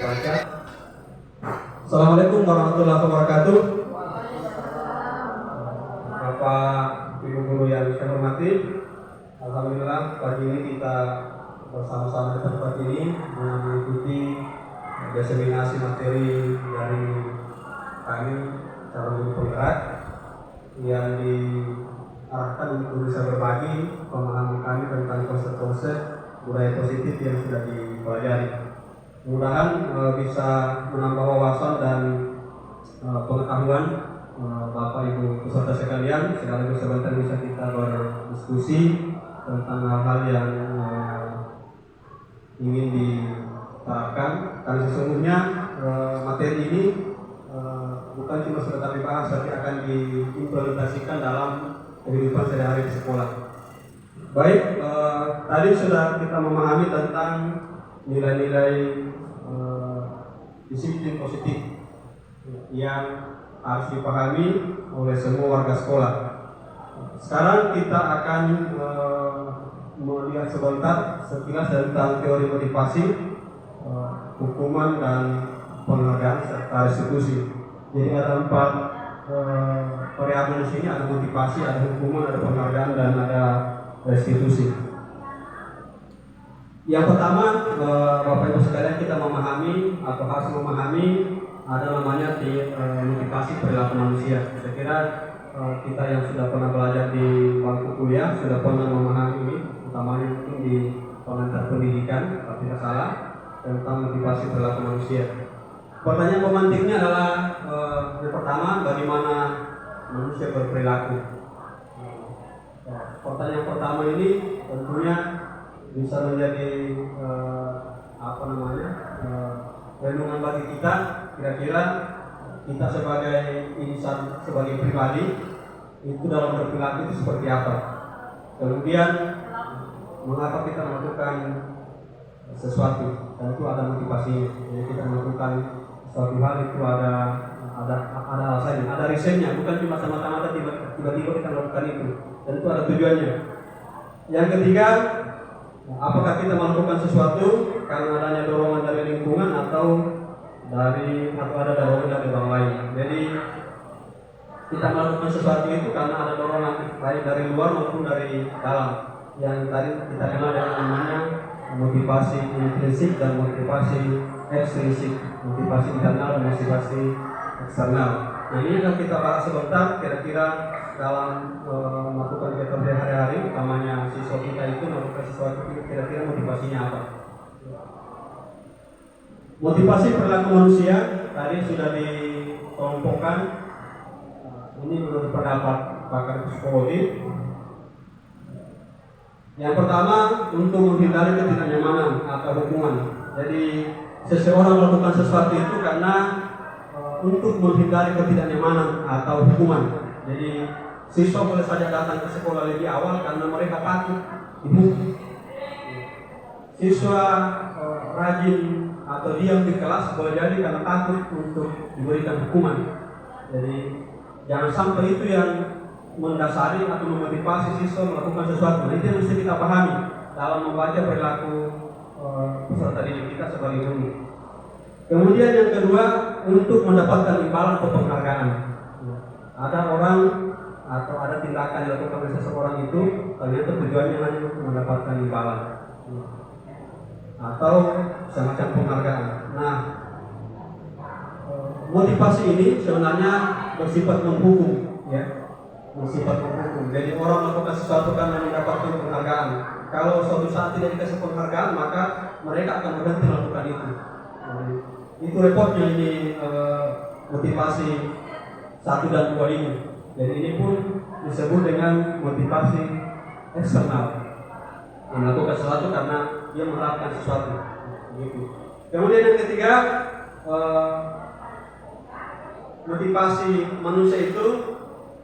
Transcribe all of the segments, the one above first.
Baca. Assalamualaikum warahmatullahi wabarakatuh. Bapak Ibu guru yang saya hormati, alhamdulillah pagi ini kita bersama-sama di tempat ini mengikuti diseminasi materi dari kami calon guru penggerak yang diarahkan untuk bisa berbagi pemahaman kami tentang konsep-konsep budaya positif yang sudah dipelajari. Mudah-mudahan bisa menambah wawasan dan pengetahuan Bapak Ibu peserta sekalian, sekaligus sebentar bisa kita berdiskusi tentang hal-hal yang ingin diterapkan. Karena sesungguhnya materi ini bukan cuma sekedar dibahas, tapi akan diimplementasikan dalam kehidupan sehari-hari di sekolah. Baik, tadi sudah kita memahami tentang nilai-nilai disiplin positif yang harus dipahami oleh semua warga sekolah. Sekarang kita akan melihat sebentar sekilas tentang teori motivasi, hukuman dan penghargaan serta restitusi. Jadi ada 4 variabel di sini, ada motivasi, ada hukuman, ada penghargaan dan ada restitusi. Yang pertama, Bapak Ibu sekalian, kita memahami atau harus memahami ada namanya motivasi perilaku manusia. Saya kira kita yang sudah pernah belajar di bangku kuliah sudah pernah memahami ini, utamanya mungkin di pengantar pendidikan, kalau tidak salah, tentang motivasi perilaku manusia. Pertanyaan pemantiknya adalah yang pertama, bagaimana manusia berperilaku. Pertanyaan pertama ini tentunya bisa menjadi renungan bagi kita. Kira-kira kita sebagai insan, sebagai pribadi itu dalam berperilaku itu seperti apa. Kemudian mengapa kita melakukan sesuatu, dan itu ada motivasinya. Jadi kita melakukan suatu hal itu ada alasannya, ada risetnya, bukan cuma semata-mata tiba-tiba kita melakukan itu, dan itu ada tujuannya. Yang ketiga, apakah kita melakukan sesuatu karena adanya dorongan dari lingkungan atau ada dorongan dari orang lain. Jadi kita melakukan sesuatu itu karena ada dorongan baik dari luar maupun dari dalam, yang tadi kita kenal dengan namanya motivasi intrinsik dan motivasi ekstrinsik, motivasi internal dan motivasi eksternal. Nah, ini akan kita bahas sebentar, kira-kira dalam melakukan kegiatan sehari-hari, utamanya siswa kita itu melakukan sesuatu itu kira-kira motivasinya apa. Motivasi perilaku manusia tadi sudah dikelompokkan. Ini menurut pendapat pakar psikologi. Yang pertama, untuk menghindari ketidaknyamanan atau hukuman. Jadi seseorang melakukan sesuatu itu karena untuk menghindari ketidaknyamanan atau hukuman. Jadi siswa boleh saja datang ke sekolah lebih awal karena mereka takut dihukum. Siswa rajin atau diam di kelas boleh jadi karena takut untuk diberikan hukuman. Jadi jangan sampai itu yang mendasari atau memotivasi siswa melakukan sesuatu. Nah, itu yang mesti kita pahami dalam membaca perilaku peserta didik kita sebagai guru. Kemudian yang kedua, untuk mendapatkan imbalan atau penghargaan. Ada orang atau ada tindakan yang dilakukan oleh seseorang itu ternyata tujuannya hanya untuk mendapatkan imbalan atau semacam penghargaan. Nah, motivasi ini sebenarnya bersifat menghukum, ya, bersifat menghukum. Jadi orang melakukan sesuatu karena mendapatkan penghargaan. Kalau suatu saat tidak dikasih penghargaan, maka mereka akan berhenti melakukan itu. Jadi, itu repotnya ini motivasi 1 dan 2 ini. Jadi ini pun disebut dengan motivasi eksternal, melakukan sesuatu karena dia mengharapkan sesuatu. Gitu. Kemudian yang ketiga, motivasi manusia itu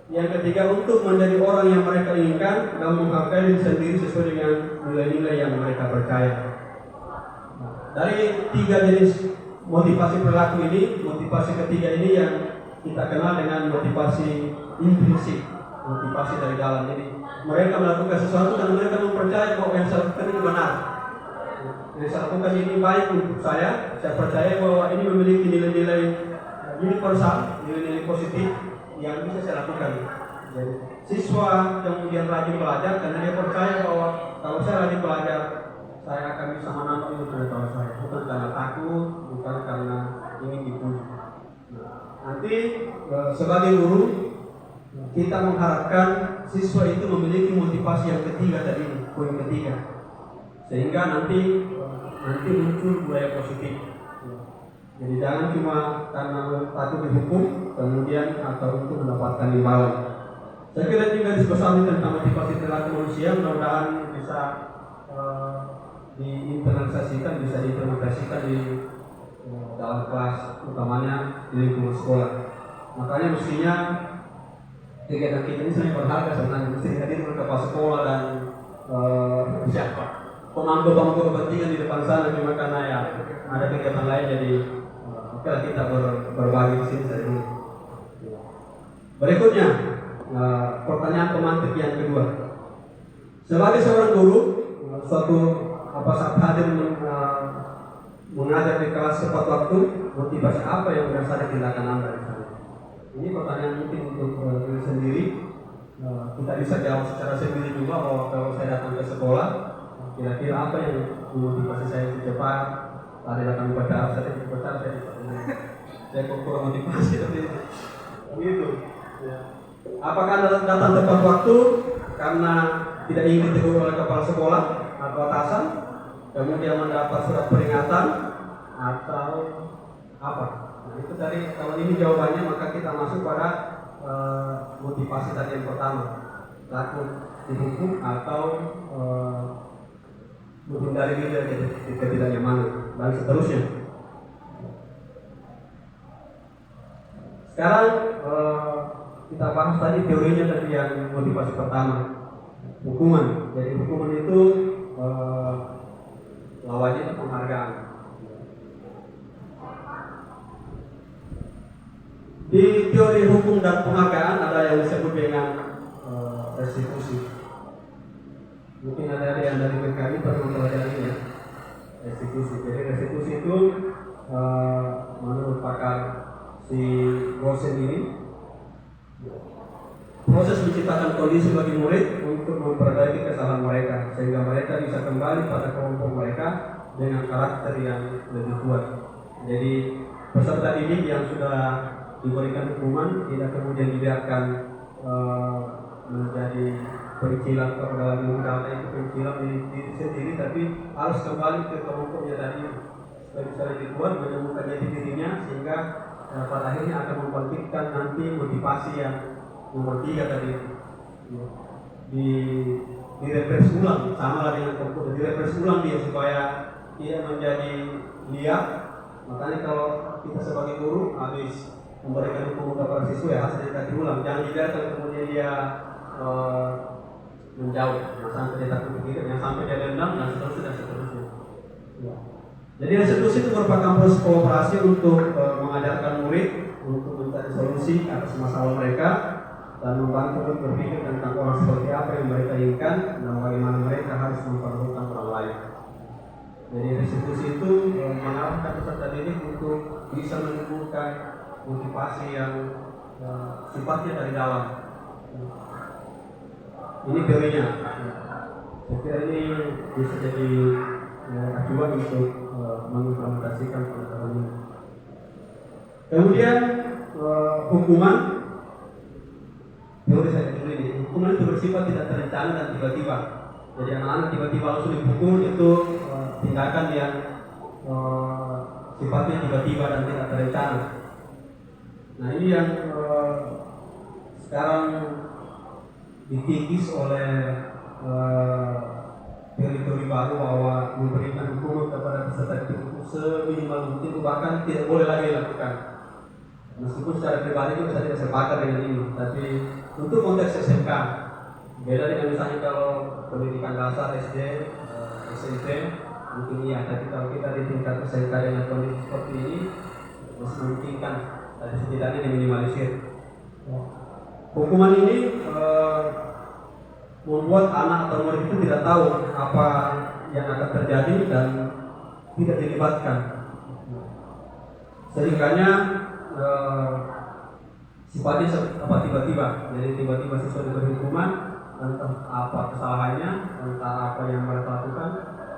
yang ketiga untuk menjadi orang yang mereka inginkan dan menghargai diri sendiri sesuai dengan nilai-nilai yang mereka percaya. Dari 3 jenis motivasi perilaku ini, motivasi ketiga ini yang kita kenal dengan motivasi intrinsik, motivasi dari dalam. Jadi mereka melakukan sesuatu dan mereka mempercayai bahwa yang saya lakukan ini benar. Yang saya lakukan ini baik untuk saya percaya bahwa ini memiliki nilai-nilai universal, nilai-nilai positif yang bisa saya lakukan. Jadi, siswa kemudian rajin belajar karena dia percaya bahwa kalau saya rajin belajar, saya akan bisa menambah ilmu pengetahuan saya, bukan karena takut, bukan karena ingin dipuji. Nanti sebagai guru kita mengharapkan siswa itu memiliki motivasi yang ketiga tadi, poin ketiga, sehingga nanti muncul budaya positif. Jadi jangan cuma karena takut dihukum kemudian atau untuk mendapatkan imbalan. Saya kira juga diskusasi tentang motivasi perilaku manusia mudah-mudahan bisa diimplementasikan di dalam kelas, utamanya di lingkungan sekolah. Makanya mestinya kegiatan kita ini sangat berharga sebenarnya, mesti dihadirkan kepala sekolah dan siapa pemangku kepentingan di depan sana, cuma karena ya ada kegiatan lain jadi oke lah kita berbagi di sini saja. Berikutnya pertanyaan pemantik yang kedua. Sebagai seorang guru, saat hadir mengajar di kelas tepat waktu, motivasi apa yang berdasarkan tindakan Anda di sana? Ini pertanyaan mungkin untuk diri sendiri. Kita bisa jawab secara sendiri juga bahwa kalau saya datang ke sekolah, kira-kira apa yang memotivasi saya untuk cepat? Tadi datang upacara, saya kurang motivasi tapi begitu. Ya. Apakah Anda datang tepat waktu karena tidak ingin ditegur oleh kepala sekolah atau atasan, kemudian mendapat surat peringatan, atau apa? Nah itu tadi, kalau ini jawabannya maka kita masuk pada motivasi tadi yang pertama, takut dihukum atau menghindari diri dari ketidaknyamanan dan seterusnya. Sekarang kita bahas tadi teorinya tadi yang motivasi pertama, hukuman. Jadi hukuman itu lawannya penghargaan. Di teori hukum dan penghargaan ada yang disebut dengan restitusi. Mungkin ada yang dari PKI pernah mempelajari ya, restitusi. Jadi restitusi itu menurut pakar si Rosen ini, proses menciptakan kondisi bagi murid untuk memperbaiki kesalahan mereka sehingga mereka bisa kembali pada kelompok mereka dengan karakter yang lebih kuat. Jadi peserta didik yang sudah diberikan hukuman tidak kemudian dibiarkan menjadi pengecilan kepada data itu, pengecilan di diri sendiri, tapi harus kembali ke kelompoknya tadi supaya bisa lebih kuat menemukan jati dirinya, sehingga pada akhirnya akan membangkitkan nanti motivasi yang nomor 3 tadi, direpresi ulang, sama lah dengan kelompok, direpresi ulang dia supaya tidak menjadi liar. Makanya kalau kita sebagai guru habis memberikan hukum kepada siswa ya harus dikasih ulang, jangan dibiarkan kemudian dia menjauh, yang sampai dia takut pikir, yang sampai dia dendam dan seterusnya. Ya. Jadi restitusi itu merupakan proses kooperasi untuk mengajarkan murid untuk mencari solusi atas masalah mereka dan membantu untuk berpikir tentang orang seperti apa yang mereka inginkan dan bagaimana mereka harus memperlakukan orang lain. Jadi restitusi itu mengarahkan peserta didik untuk bisa menemukan motivasi yang sifatnya dari dalam. Ini teorinya. Saya kira ini bisa jadi acuan untuk mengimplementasikan pengetahuan ini. Kemudian hukuman, teori saya dulu ini, hukuman itu bersifat tidak terencana dan tiba-tiba. Jadi anak-anak tiba-tiba langsung dipukul, itu tindakan yang sifatnya tiba-tiba dan tidak terencana. Nah ini yang sekarang dikikis oleh teori-teori baru bahwa memberikan hukuman kepada peserta didik seminimal mungkin itu bahkan tidak boleh lagi dilakukan. Meskipun secara pribadi itu saya tidak sepakat dengan ini, tapi untuk konteks SMK beda dengan misalnya kalau pendidikan dasar SD, SMP mungkin iya, tapi kalau kita di tingkat SMK dengan kondisi seperti ini masih memungkinkan, tapi setidaknya diminimalisir. Hukuman ini membuat anak atau murid itu tidak tahu apa yang akan terjadi dan tidak dilibatkan. Seringkanya sifatnya tiba-tiba, jadi tiba-tiba siswa diberi hukuman, entah apa kesalahannya, entah apa yang mereka lakukan,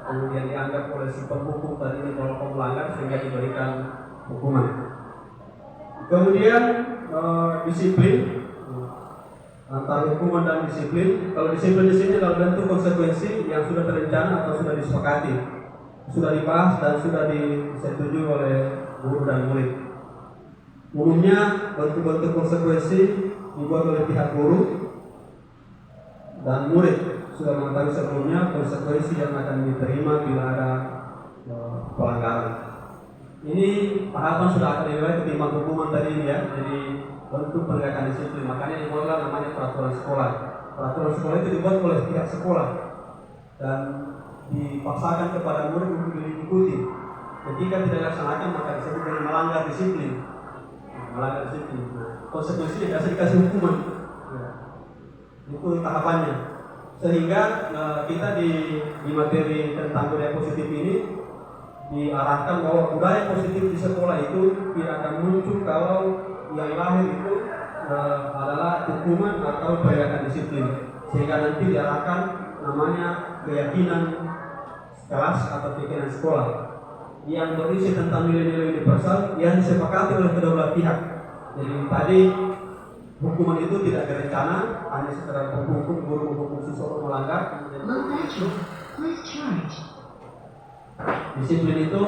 kemudian dianggap oleh si penghukum tadi ini kalau melanggar sehingga diberikan hukuman. Kemudian disiplin, antara hukuman dan disiplin. Kalau disiplin di sini adalah bentuk konsekuensi yang sudah terencana atau sudah disepakati, sudah dibahas dan sudah disetujui oleh guru dan murid. Umumnya bentuk-bentuk konsekuensi dibuat oleh pihak guru dan murid sudah mengetahui sebelumnya konsekuensi yang akan diterima bila ada pelanggaran. Ini tahapan sudah akan dimulai ketimbang hukuman tadi ya. Jadi bentuk penegakan disiplin, makanya dibuatlah namanya peraturan sekolah. Peraturan sekolah itu dibuat oleh pihak sekolah dan dipaksakan kepada murid untuk diikuti. Ketika tidak dilaksanakan maka disebut dengan melanggar disiplin. Melanggar disiplin. Nah, konsekuensinya biasa dikasih hukuman. Ya. Itu tahapannya. Sehingga kita di materi tentang budaya positif ini diarahkan bahwa budaya positif di sekolah itu tidak akan muncul kalau yang lahir itu adalah hukuman atau penegakan disiplin, sehingga nanti diarahkan namanya keyakinan kelas atau keyakinan sekolah yang berisi tentang nilai-nilai universal yang disepakati oleh kedua belah pihak. Jadi tadi hukuman itu tidak berencana, hanya sekedar penghukum guru menghukum siswa melanggar. Disiplin itu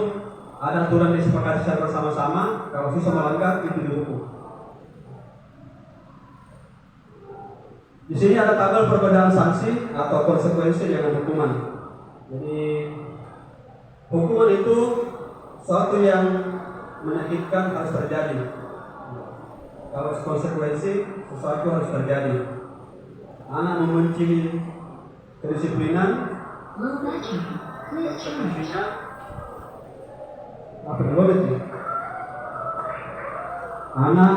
ada aturan disepakati secara bersama-sama, kalau siswa melanggar itu dihukum. Di sini ada tabel perbedaan sanksi atau konsekuensi dengan hukuman. Jadi hukuman itu suatu yang menyakitkan harus terjadi. Kalau konsekuensi sesuatu harus terjadi. Anak membenci kedisiplinan. Apa dulu itu? Anak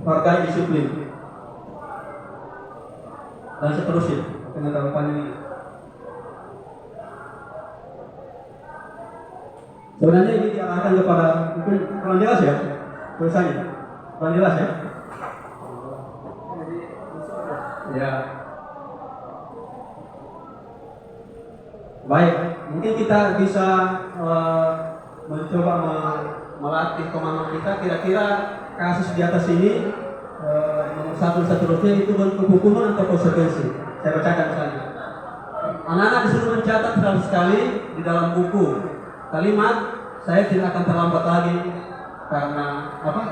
menghargai disiplin dan seterusnya. Kena tahapan ini. Sebenarnya ini diarahkan kepada, mungkin kurang jelas ya tulisannya, kurang jelas ya. Ya. Baik, mungkin kita bisa mencoba melatih kemampuan kita. Kira-kira kasus di atas ini nomor 1 seterusnya itu bentuk hukuman atau konsekuensi. Saya bacakan misalnya. Anak-anak disuruh mencatat 100 kali di dalam buku kalimat saya tidak akan terlambat lagi karena apa?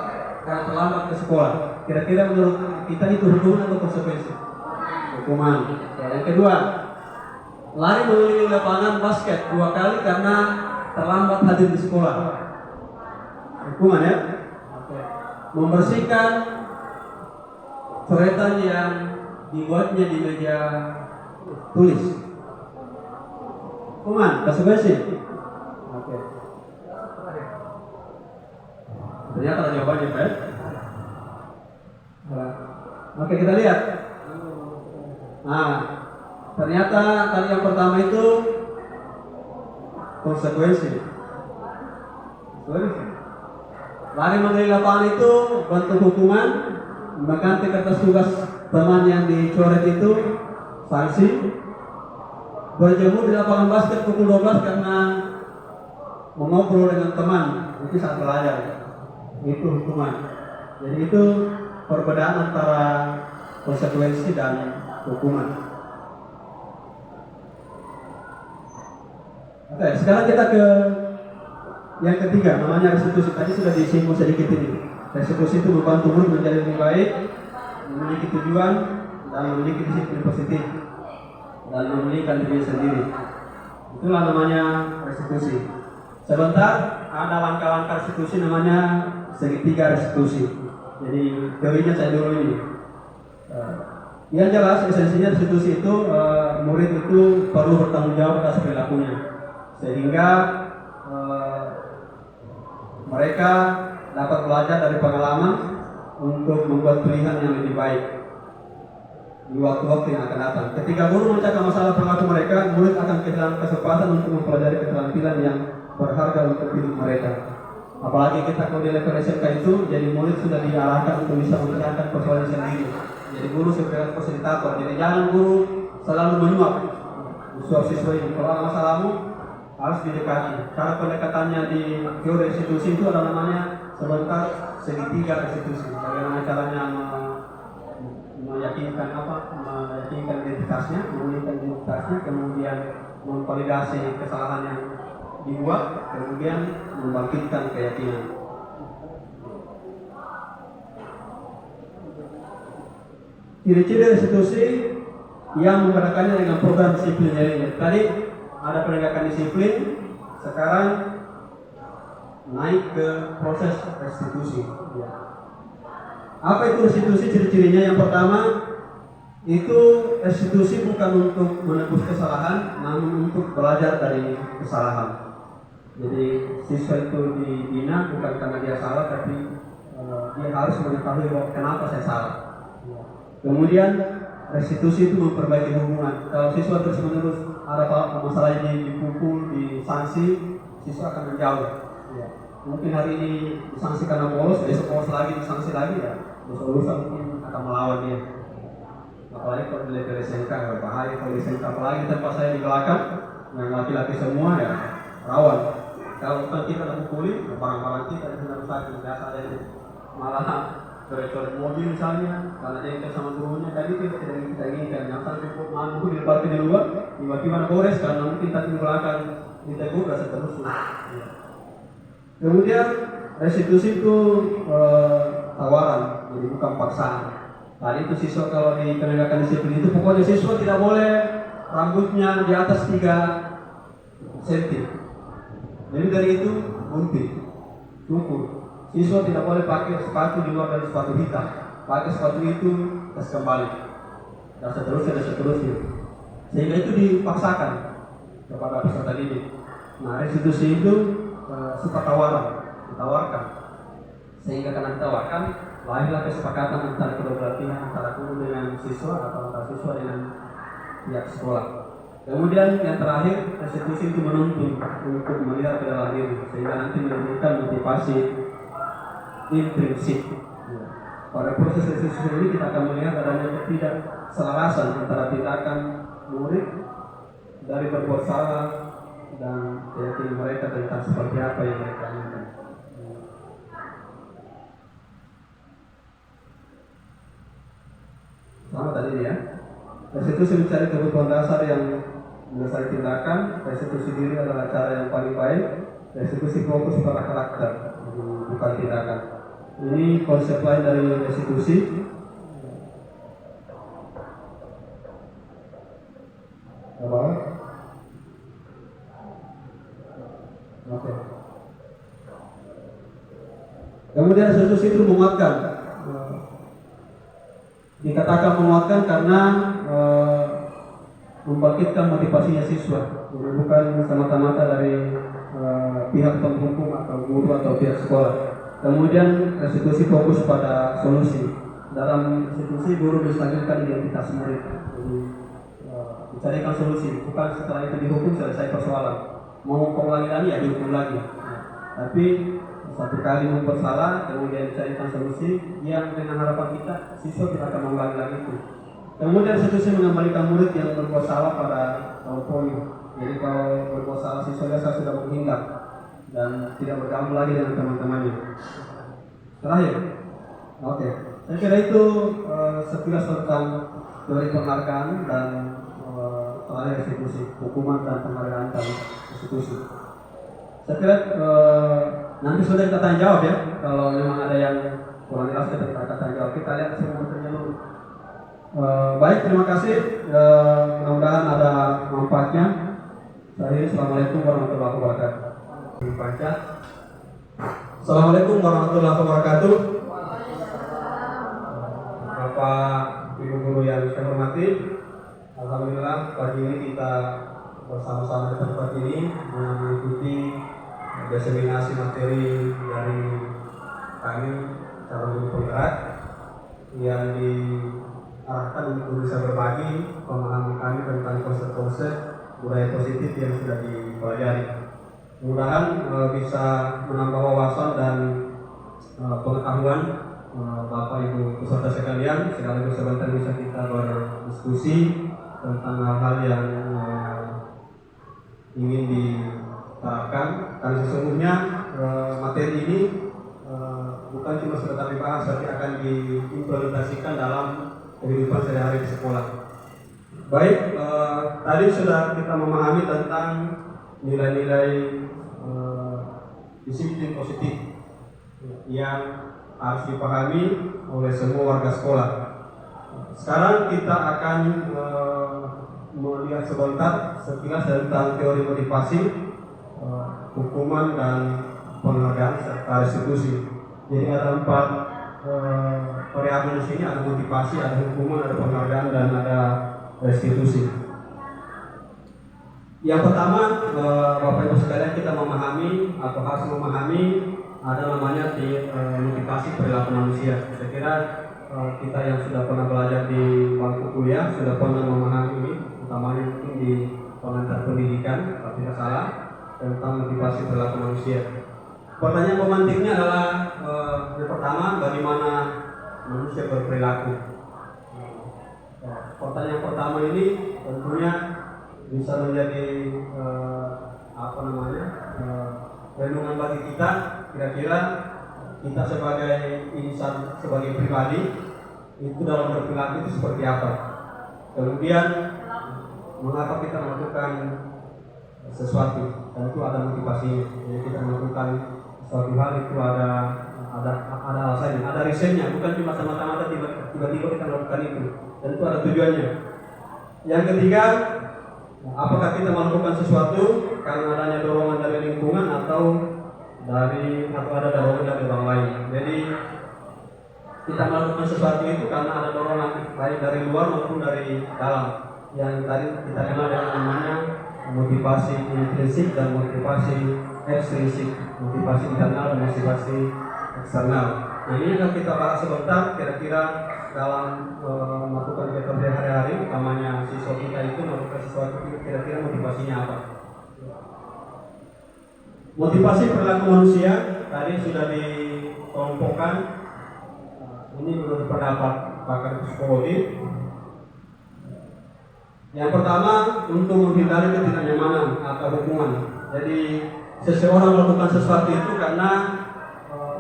Karena terlambat ke sekolah. Kira-kira menurut kita itu hukuman atau konsekuensi? Hukuman. Yang kedua, lari mengelilingi lapangan basket 2 kali karena terlambat hadir di sekolah. Hukuman ya. Membersihkan coretan yang dibuatnya di meja tulis. Hukuman, konsekuensi. Oke. Ternyata ada jawabannya, Pak. Oke, kita lihat. Nah, ternyata tadi yang pertama itu konsekuensi. Lari mengelilingi lapangan itu bentuk hukuman, mengganti kertas tugas teman yang dicoret itu sanksi. Berjemur di lapangan basket pukul 12 karena mengobrol dengan teman, itu saat belajar. Itu hukuman. Jadi itu perbedaan antara konsekuensi dan hukuman. Oke, sekarang kita ke yang ketiga, namanya restitusi. Tadi sudah disinggung sedikit ini. Restitusi itu membantu murid menjadi lebih baik, memiliki tujuan, dan memiliki disiplin positif, dan memilihkan diri sendiri. Itulah namanya restitusi. Sebentar, ada langkah-langkah restitusi namanya segitiga restitusi. Jadi teorinya saya dulu ini. Yang jelas esensinya restitusi itu murid itu perlu bertanggung jawab atas perilakunya, sehingga mereka dapat belajar dari pengalaman untuk membuat pilihan yang lebih baik. di waktu-waktu yang akan datang. Ketika guru memecahkan masalah perilaku mereka, murid akan kehilangan kesempatan untuk mempelajari keterampilan yang berharga untuk hidup mereka. Apalagi kita kalau di level SMK itu, jadi murid sudah diarahkan untuk bisa menyelesaikan persoalan sendiri. Jadi guru sebagai fasilitator. Jadi jangan guru selalu menyuap siswa ini. Kalau ada masalahmu harus didekati. Cara pendekatannya di teori restitusi itu ada namanya sebentar segitiga restitusi. Bagaimana caranya meyakinkan identitasnya, kemudian memvalidasi kesalahan yang dibuat, kemudian membangkitkan keyakinan. Ciri-ciri restitusi yang membedakannya dengan program disiplin lainnya. Tadi ada penegakan disiplin, sekarang naik ke proses restitusi. Apa itu restitusi? Ciri-cirinya yang pertama itu restitusi bukan untuk menebus kesalahan, namun untuk belajar dari kesalahan. Jadi siswa itu dibina bukan karena dia salah, tapi dia harus mengetahui kenapa saya salah. Kemudian restitusi itu memperbaiki hubungan. Kalau siswa terus-menerus ada masalah ini dipukul, disanksi, siswa akan menjauh. Mungkin hari ini disanksi karena bolos, besok bolos lagi, disanksi lagi ya. Besok lusa mungkin akan melawan dia. Apalagi kalau di level SMK, berbahaya kalau di SMK. Apalagi tempat saya di belakang, yang laki-laki semua ya rawan. Kalau bukan kita ada pukuli, barang-barang kita sudah rusak, biasa aja itu. Malah coret-coret mobil misalnya, karena dia ingin sama gurunya, tadi tidak kita inginkan. Yang sampai mampu dileparkan di luar, tiba-tiba gores karena mungkin tadi di belakang ditegur dan seterusnya. Kemudian restitusi itu tawaran, jadi bukan paksaan. Tadi itu siswa kalau di penegakan disiplin itu pokoknya siswa tidak boleh rambutnya di atas 3 cm. Jadi dari itu gunting, cukur. Siswa tidak boleh pakai sepatu di luar dari sepatu hitam. Pakai sepatu itu tes kembali. Dan seterusnya. Sehingga itu dipaksakan kepada peserta didik. Nah, restitusi itu sifat ditawarkan. Sehingga karena ditawarkan, lahirlah kesepakatan antara kedua belah pihak, antara guru dengan siswa atau antara siswa dengan pihak sekolah. Kemudian yang terakhir, restitusi itu menuntun untuk melihat ke dalam diri, sehingga nanti menimbulkan motivasi intrinsik. Pada proses restitusi ini kita akan melihat adanya ketidakselarasan antara tindakan murid dari berbuat salah dan keyakinan mereka tentang seperti apa yang mereka inginkan. Sama tadi ya. Restitusi mencari kebutuhan dasar yang menyelesaikan tindakan. Restitusi diri adalah cara yang paling baik. Restitusi fokus pada karakter, bukan tindakan. Ini konsep lain dari restitusi. Apa? Oke. Kemudian restitusi itu menguatkan. Dikatakan menguatkan karena membangkitkan motivasinya siswa, bukan semata-mata dari pihak penghukum atau guru atau pihak sekolah. Kemudian restitusi fokus pada solusi. Dalam restitusi guru menstabilkan identitas murid, jadi mencarikan solusi, bukan setelah itu dihukum selesai persoalan. Mau hukum lagi ya dihukum lagi. Tapi satu kali membuat salah, kemudian carikan solusi yang dengan harapan kita siswa tidak akan mengulangi lagi itu. Kemudian restitusi mengembalikan murid yang berbuat salah pada poli. Jadi kalau berbuat salah siswa biasa sudah menghindar dan tidak bergabung lagi dengan teman-temannya. Terakhir, oke. Saya kira itu sekilas tentang teori penghargaan dan terakhir restitusi, hukuman dan penghargaan dan restitusi. Saya kira nanti sudah kita tanya jawab ya. Kalau memang ada yang kurang jelas kita tanya jawab. Kita lihat semua materinya dulu. Baik, terima kasih. Mudah-mudahan ada manfaatnya. Assalamualaikum warahmatullahi wabarakatuh. Assalamualaikum warahmatullahi wabarakatuh. Bapak Ibu guru yang saya hormati, alhamdulillah pagi ini kita bersama-sama di tempat ini mengikuti diseminasi materi dari kami calon guru penggerak yang arahkan untuk bisa berbagi pemahaman kami tentang konsep-konsep budaya positif yang sudah dipelajari. Mudah-mudahan bisa menambah wawasan dan pengetahuan Bapak Ibu peserta sekalian, sekaligus sebentar bisa kita berdiskusi tentang hal-hal yang ingin diterapkan. Karena sesungguhnya materi ini bukan cuma sekedar dibahas, tapi akan diimplementasikan dalam kehidupan sehari-hari di sekolah. Baik, tadi sudah kita memahami tentang nilai-nilai disiplin positif yang harus dipahami oleh semua warga sekolah. Sekarang kita akan melihat sekilas tentang teori motivasi, hukuman dan penghargaan serta restitusi. Jadi ada 4 variabel di sini, ada motivasi, ada hukuman, ada penghargaan dan ada restitusi. Yang pertama, Bapak Ibu sekalian, kita memahami atau harus memahami ada namanya motivasi perilaku manusia. Saya kira kita yang sudah pernah belajar di bangku kuliah sudah pernah memahami ini, utamanya mungkin di pengantar pendidikan kalau tidak salah, tentang motivasi perilaku manusia. Pertanyaan pemantiknya adalah yang pertama, bagaimana manusia berperilaku. Pertanyaan pertama ini tentunya bisa menjadi renungan bagi kita. Kira-kira kita sebagai insan, sebagai pribadi itu dalam berperilaku itu seperti apa. Kemudian mengapa kita melakukan sesuatu, dan itu ada motivasinya. Jadi kita melakukan suatu hal itu ada alasannya, ada risetnya, bukan cuma semata-mata tiba-tiba kita melakukan itu, dan itu ada tujuannya. Yang ketiga, apakah kita melakukan sesuatu karena adanya dorongan dari lingkungan atau ada dorongan dari orang lain. Jadi kita melakukan sesuatu itu karena ada dorongan baik dari luar maupun dari dalam, yang tadi kita kenal dengan namanya motivasi intrinsik dan motivasi ekstrinsik, motivasi internal dan motivasi eksternal. Nah, ini akan kita bahas sebentar, kira-kira dalam melakukan kegiatan sehari-hari, utamanya siswa kita itu melakukan sesuatu itu kira-kira motivasinya apa. Motivasi perilaku manusia tadi sudah dikelompokkan. Ini menurut pendapat pakar psikologi. Yang pertama, untuk menghindari ketidaknyamanan atau hukuman. Jadi seseorang melakukan sesuatu itu karena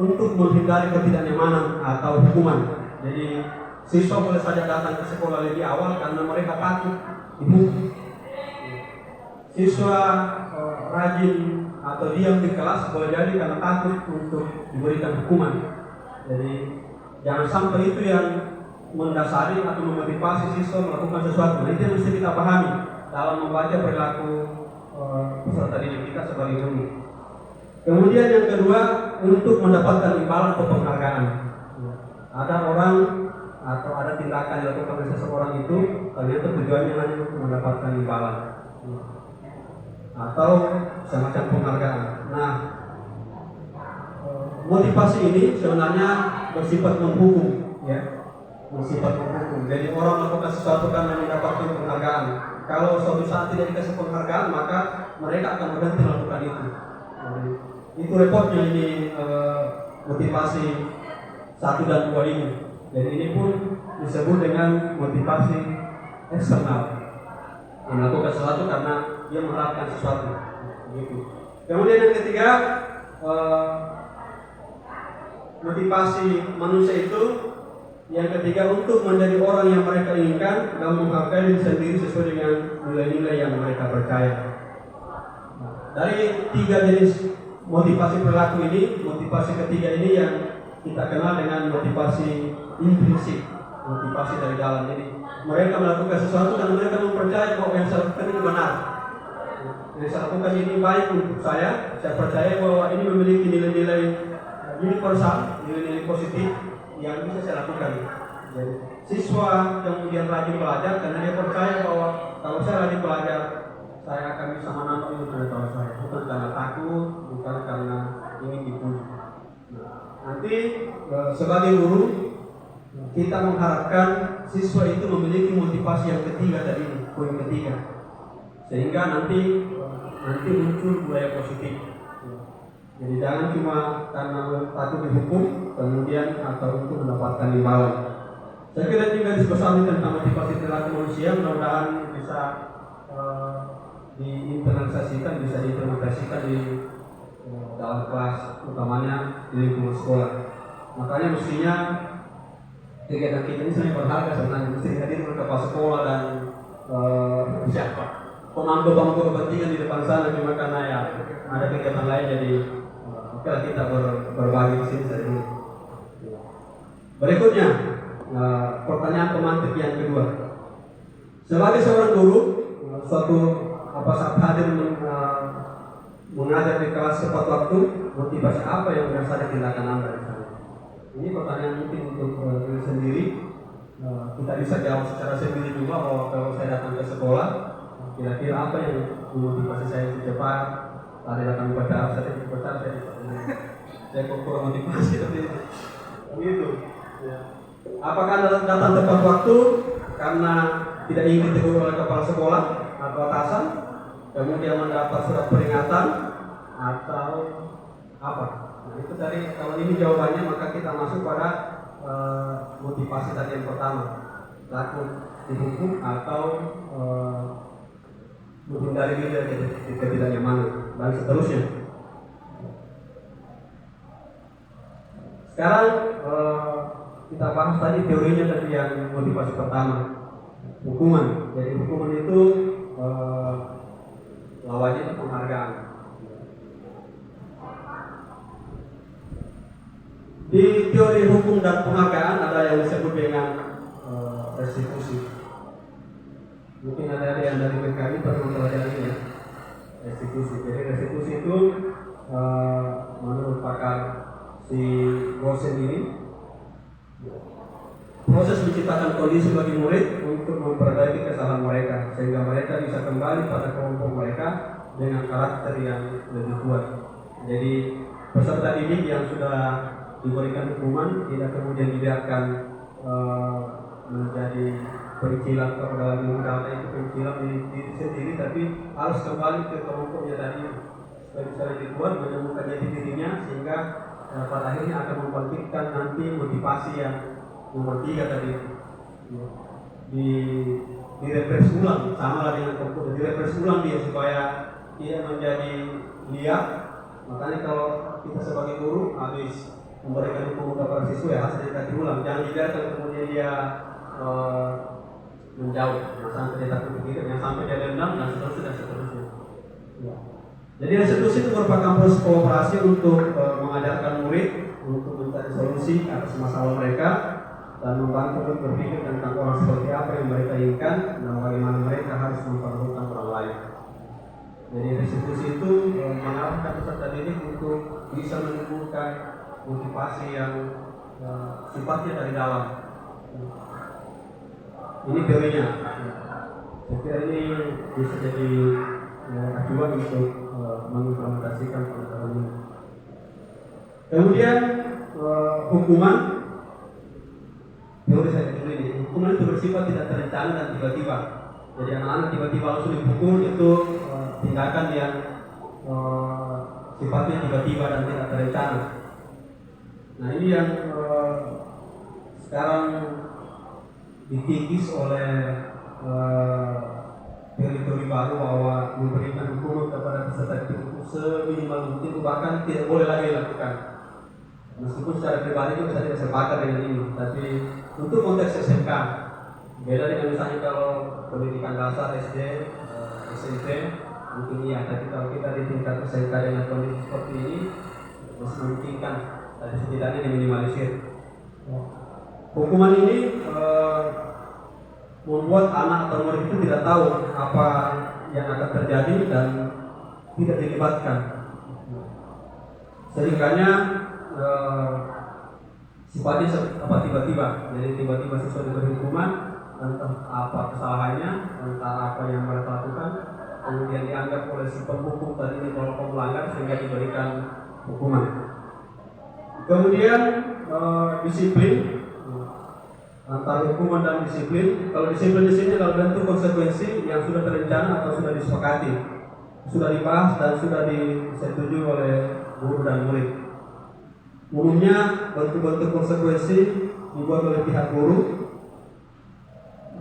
untuk menghindari ketidaknyamanan atau hukuman. Jadi siswa boleh saja datang ke sekolah lebih awal karena mereka takut dihukum. Siswa rajin atau diam di kelas boleh jadi karena takut untuk diberikan hukuman. Jadi jangan sampai itu yang mendasari atau memotivasi siswa melakukan sesuatu. Nah, itu yang mesti kita pahami dalam membaca perilaku peserta didik kita sebagai guru. Kemudian yang kedua, untuk mendapatkan imbalan atau penghargaan. Ada orang atau ada tindakan yang dilakukan oleh seseorang itu ternyata tujuannya hanya untuk mendapatkan imbalan atau semacam penghargaan. Nah, motivasi ini sebenarnya bersifat menghukum, ya. Bersifat menghukum. Jadi orang melakukan sesuatu karena mendapatkan penghargaan. Kalau suatu saat tidak dikasih penghargaan, maka mereka akan berhenti melakukan itu. Jadi, itu repotnya ini motivasi 1 dan 2 ini. Jadi ini pun disebut dengan motivasi eksternal. Melakukan sesuatu karena dia mengharapkan sesuatu. Begitu. Kemudian yang ketiga, motivasi manusia itu yang ketiga untuk menjadi orang yang mereka inginkan dan menghargai diri sendiri sesuai dengan nilai-nilai yang mereka percaya. Dari 3 jenis motivasi perilaku ini, motivasi ketiga ini yang kita kenal dengan motivasi intrinsik, motivasi dari dalam. Jadi mereka melakukan sesuatu dan mereka mempercayai bahwa yang saya lakukan ini benar. Yang saya lakukan ini baik untuk saya percaya bahwa ini memiliki nilai-nilai universal, nilai-nilai positif yang bisa saya lakukan. Jadi siswa kemudian rajin belajar karena dia percaya bahwa kalau saya rajin belajar, saya akan bisa menambah ilmu pengetahuan saya, bukan karena takut, bukan karena ingin dipuji. Nanti sebagai guru, kita mengharapkan siswa itu memiliki motivasi yang ketiga tadi, poin ketiga, sehingga nanti muncul budaya positif. Jadi jangan cuma karena takut dihukum kemudian atau untuk mendapatkan imbalan. Saya kira juga diskusasi tentang motivasi perilaku manusia mudah-mudahan bisa diinternalisasikan, bisa diimplementasikan di dalam kelas, utamanya di lingkungan sekolah. Makanya mestinya kegiatan kita ini sebenarnya berharga sebenarnya, mesti dihadirkan kepala sekolah dan siapa pemangku kepentingan di depan sana, cuma karena ya ada kegiatan lain jadi oke kita berbagi di sini saja dulu. Berikutnya pertanyaan pemantik yang kedua. Sebagai seorang guru, suatu saat hadir mengajar di kelas tepat waktu, motivasi apa yang berdasarkan tindakan Anda di sana? Ini pertanyaan mungkin untuk diri sendiri. Kita bisa jawab secara sendiri juga bahwa kalau saya datang ke sekolah, kira-kira apa yang memotivasi saya untuk cepat? Tadi datang upacara, saya kurang motivasi tapi begitu. Ya. Apakah Anda datang tepat waktu karena tidak ingin ditegur oleh kepala sekolah atau atasan, kemudian mendapat surat peringatan, atau apa? Nah itu tadi, kalau ini jawabannya maka kita masuk pada motivasi tadi yang pertama, takut dihukum atau menghindari diri dari ketidaknyamanan dan seterusnya. Sekarang kita bahas tadi teorinya tadi yang motivasi pertama, hukuman. Jadi hukuman itu lawannya itu penghargaan. Di teori hukum dan penghargaan ada yang disebut dengan restitusi. Mungkin ada yang dari PKI pernah mempelajari ya, restitusi. Jadi restitusi itu menurut pakar si Rosen ini proses menciptakan kondisi bagi murid untuk memperbaiki kesalahan mereka sehingga mereka bisa kembali pada kelompok mereka dengan karakter yang lebih kuat. Jadi peserta didik yang sudah diberikan hukuman tidak kemudian dibiarkan menjadi pericilan kepada data itu pericilan diri sendiri, tapi harus kembali ke kelompoknya tadi supaya bisa lebih kuat menemukan jati dirinya sehingga pada akhirnya akan membangkitkan nanti motivasi yang nomor 3 tadi, direpres ulang, sama lah dengan kelompok, direpres ulang dia supaya tidak menjadi liar. Makanya kalau kita sebagai guru habis memberikan hukum kepada siswa ya harus dikasih ulang, jangan dibiarkan kemudian dia menjauh, sampai dia takut begitu, yang sampai dia dendam dan seterusnya. Ya. Jadi restitusi itu merupakan proses kooperasi untuk mengajarkan murid untuk mencari solusi atas masalah mereka dan membantu untuk berpikir tentang orang seperti apa yang mereka inginkan dan bagaimana mereka harus memperlakukan orang lain. Jadi restitusi itu mengarahkan peserta didik untuk bisa menemukan motivasi yang sifatnya dari dalam. Ini teorinya. Saya kira ini bisa jadi acuan untuk mengimplementasikan pengetahuan ini. Kemudian hukuman, teori saya dulu ini, hukuman itu bersifat tidak terencana dan tiba-tiba. Jadi anak-anak tiba-tiba langsung dipukul itu tindakan yang sifatnya tiba-tiba dan tidak terencana. Nah ini yang sekarang dikikis oleh teori baru bahwa memberikan hukuman kepada peserta didik seminimal mungkin itu bahkan tidak boleh lagi dilakukan. Meskipun secara pribadi itu saya tidak sepakat dengan ini, tapi untuk konteks SMK beda dengan misalnya kalau pendidikan dasar SD, SMP mungkin iya, tapi kalau kita di tingkat SMK dengan kondisi seperti ini masih memungkinkan, tapi setidaknya diminimalisir. Hukuman ini membuat anak atau murid itu tidak tahu apa yang akan terjadi dan tidak dilibatkan. Seringkanya sifatnya tiba-tiba, jadi tiba-tiba siswa diberi hukuman, entah apa kesalahannya, entah apa yang mereka lakukan, kemudian dianggap oleh si penghukum tadi ini kalau melanggar sehingga diberikan hukuman. Kemudian disiplin. antara hukuman dan disiplin. Kalau disiplin di sini adalah bentuk konsekuensi yang sudah terencana atau sudah disepakati, sudah dibahas dan sudah disetujui oleh guru dan murid. Umumnya bentuk-bentuk konsekuensi dibuat oleh pihak guru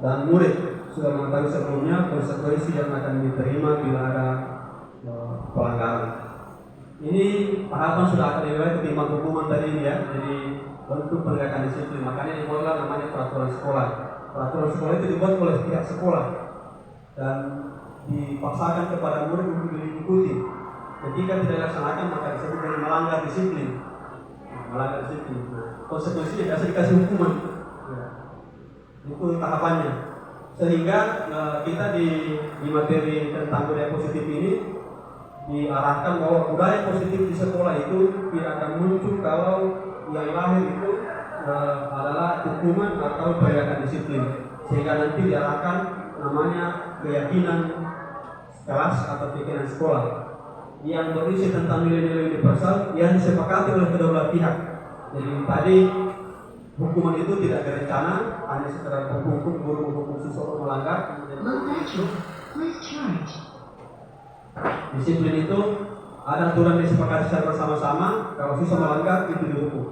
dan murid sudah mengetahui sebelumnya konsekuensi yang akan diterima bila ada pelanggaran. Ini tahapan sudah akan dimulai ketimbang hukuman tadi ini ya. Jadi bentuk penegakan disiplin, makanya dibuatlah namanya peraturan sekolah. Peraturan sekolah itu dibuat oleh pihak sekolah dan dipaksakan kepada murid untuk diikuti. Ketika tidak dilaksanakan maka disebut dengan melanggar disiplin. Melanggar disiplin. Nah, konsekuensinya biasa dikasih hukuman. Ya. Itu tahapannya. Sehingga kita di materi tentang budaya positif ini diarahkan bahwa budaya positif di sekolah itu tidak akan muncul kalau yang lahir itu adalah hukuman atau penegakan disiplin, sehingga nanti diarahkan namanya keyakinan kelas atau keyakinan sekolah yang berisi tentang nilai-nilai universal yang disepakati oleh kedua belah pihak. Jadi tadi hukuman itu tidak berencana, hanya sekedar menghukum guru, menghukum siswa melanggar. Disiplin itu ada aturan disepakati secara bersama-sama, kalau siswa melanggar itu dihukum.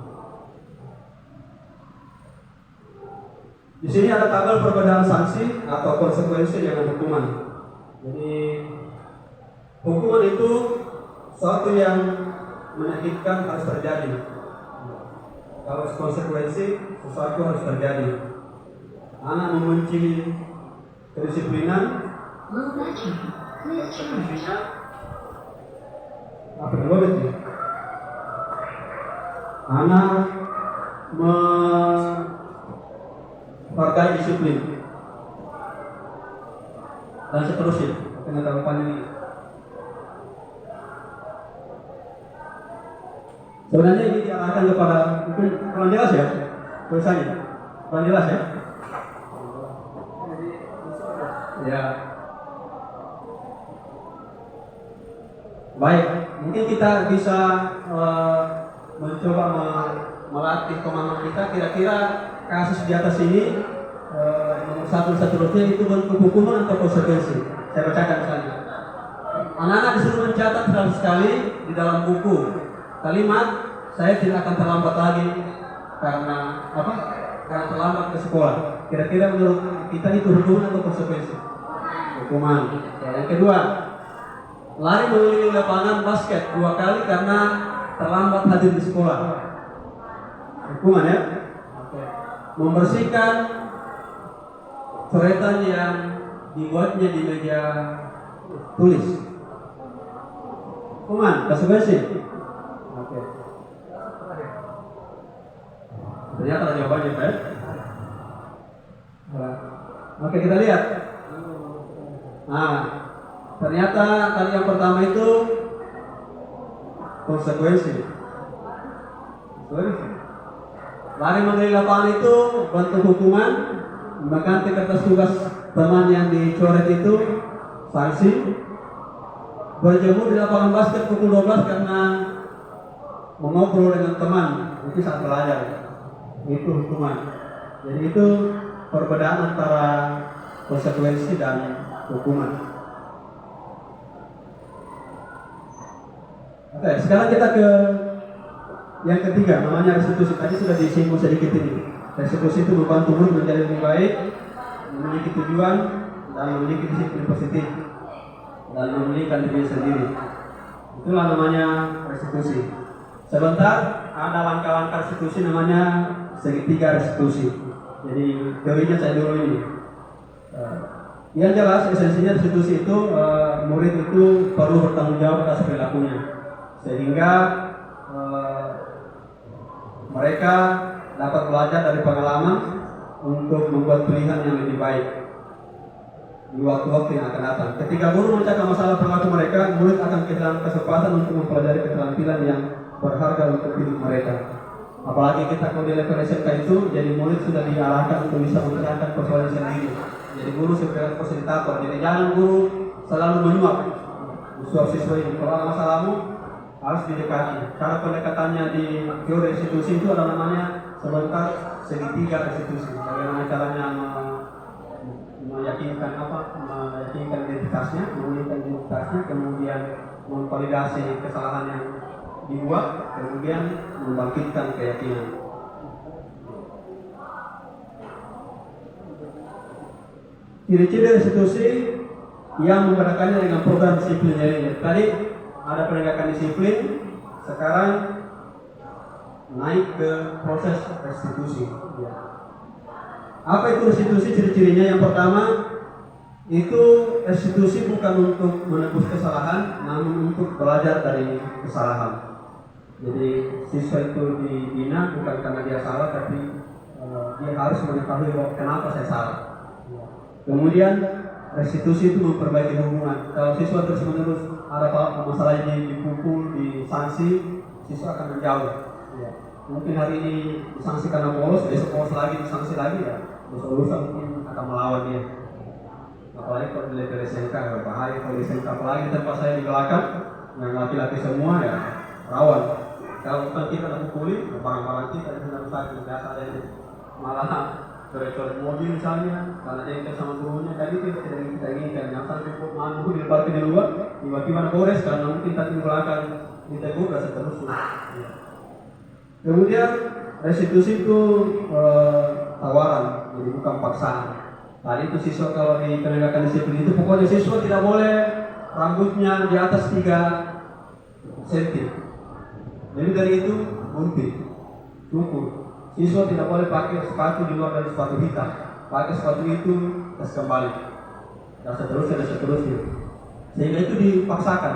Di sini ada tabel perbedaan sanksi atau konsekuensi dengan hukuman. Jadi hukuman itu suatu yang menyakitkan harus terjadi. Kalau konsekuensi sesuatu harus terjadi. Anak membenci kedisiplinan. Apa dulu itu? Anak menghargai disiplin dan seterusnya. Kena tahapan ini. Sebenarnya ini diarahkan kepada, mungkin kurang jelas ya tulisannya, kurang jelas ya. Ya. Baik, mungkin kita bisa mencoba melatih kemampuan kita. Kira-kira kasus di atas ini nomor 1 seterusnya itu bentuk hukuman atau konsekuensi. Saya bacakan misalnya. Anak-anak disuruh mencatat 100 kali di dalam buku kalimat saya tidak akan terlambat lagi karena apa? Karena terlambat ke sekolah. Kira-kira menurut kita itu hukuman atau konsekuensi? Hukuman. Yang kedua, lari mengelilingi lapangan basket 2 kali karena terlambat hadir di sekolah. Hukuman ya. Membersihkan coretan yang dibuatnya di meja tulis. Hukuman, konsekuensi. Oke. Ternyata ada jawabannya, Pak. Oke, kita lihat. Nah, ternyata tadi yang pertama itu konsekuensi. Lari mengelilingi lapangan itu bentuk hukuman, mengganti kertas tugas teman yang dicoret itu sanksi. Berjemur di lapangan basket pukul 12 karena mengobrol dengan teman itu saat belajar, itu hukuman. Jadi itu perbedaan antara konsekuensi dan hukuman. Oke, sekarang kita ke yang ketiga, namanya restitusi. Tadi sudah disinggung sedikit ini. Restitusi itu membantu murid menjadi lebih baik, memiliki tujuan dan memiliki disiplin positif dan memiliki diri sendiri. Itulah namanya restitusi. Sebentar, ada langkah-langkah restitusi namanya segitiga restitusi. Jadi teorinya saya dulu ini. Yang jelas esensinya restitusi itu murid itu perlu bertanggung jawab atas perilakunya, sehingga mereka dapat belajar dari pengalaman untuk membuat pilihan yang lebih baik di waktu-waktu yang akan datang. Ketika guru mencakap masalah perilaku mereka, murid akan kehilangan kesempatan untuk mempelajari keterampilan yang berharga untuk hidup mereka. Apalagi kita kalau di level SMK itu, jadi murid sudah diarahkan untuk bisa menyelesaikan persoalan sendiri. Jadi guru sebagai fasilitator. Jadi jangan guru selalu menyuap siswa ini. Kalau ada masalahmu harus didekati. Cara pendekatannya di teori restitusi itu ada namanya sebentar segitiga restitusi. Bagaimana caranya meyakinkan identitasnya, kemudian memvalidasi kesalahan yang dibuat, kemudian membangkitkan keyakinan. Ciri-ciri restitusi yang membedakannya dengan program disiplin lainnya. Tadi ada penegakan disiplin, sekarang naik ke proses restitusi. Apa itu restitusi? Ciri-cirinya yang pertama itu restitusi bukan untuk menebus kesalahan, namun untuk belajar dari kesalahan. Jadi siswa itu dibina bukan karena dia salah, tapi dia harus mengetahui bahwa kenapa saya salah. Kemudian restitusi itu memperbaiki hubungan. Kalau siswa terus-menerus ada masalah ini dipukul, disanksi, siswa akan menjauh. Mungkin hari ini disanksi karena bolos, besok bolos lagi, disanksi lagi, ya dosa-dosa mungkin akan melawan dia. Apalagi kalau di level SMK, berbahaya. Kalau di SMK, apalagi tempat saya di belakang, yang laki-laki semua ya rawan. Kalau bukan kita ada pukuli, barang-barang kita ada rusak, biasa ada itu. Malah coret-coret mobil misalnya, karena dia sama gurunya, tadi kita inginkan. Yang sampai mampu diparkir di luar, tiba-tiba gores karena mungkin tadi di belakang ditegur dan seterusnya. Kemudian restitusi itu tawaran, jadi bukan paksaan. Tadi itu siswa kalau di penegakan disiplin itu pokoknya siswa tidak boleh rambutnya di atas 3 cm. Jadi dari itu gunting, cukur. Siswa tidak boleh pakai sepatu di luar dari sepatu hitam. Pakai sepatu itu tes kembali. Dan seterusnya. Sehingga itu dipaksakan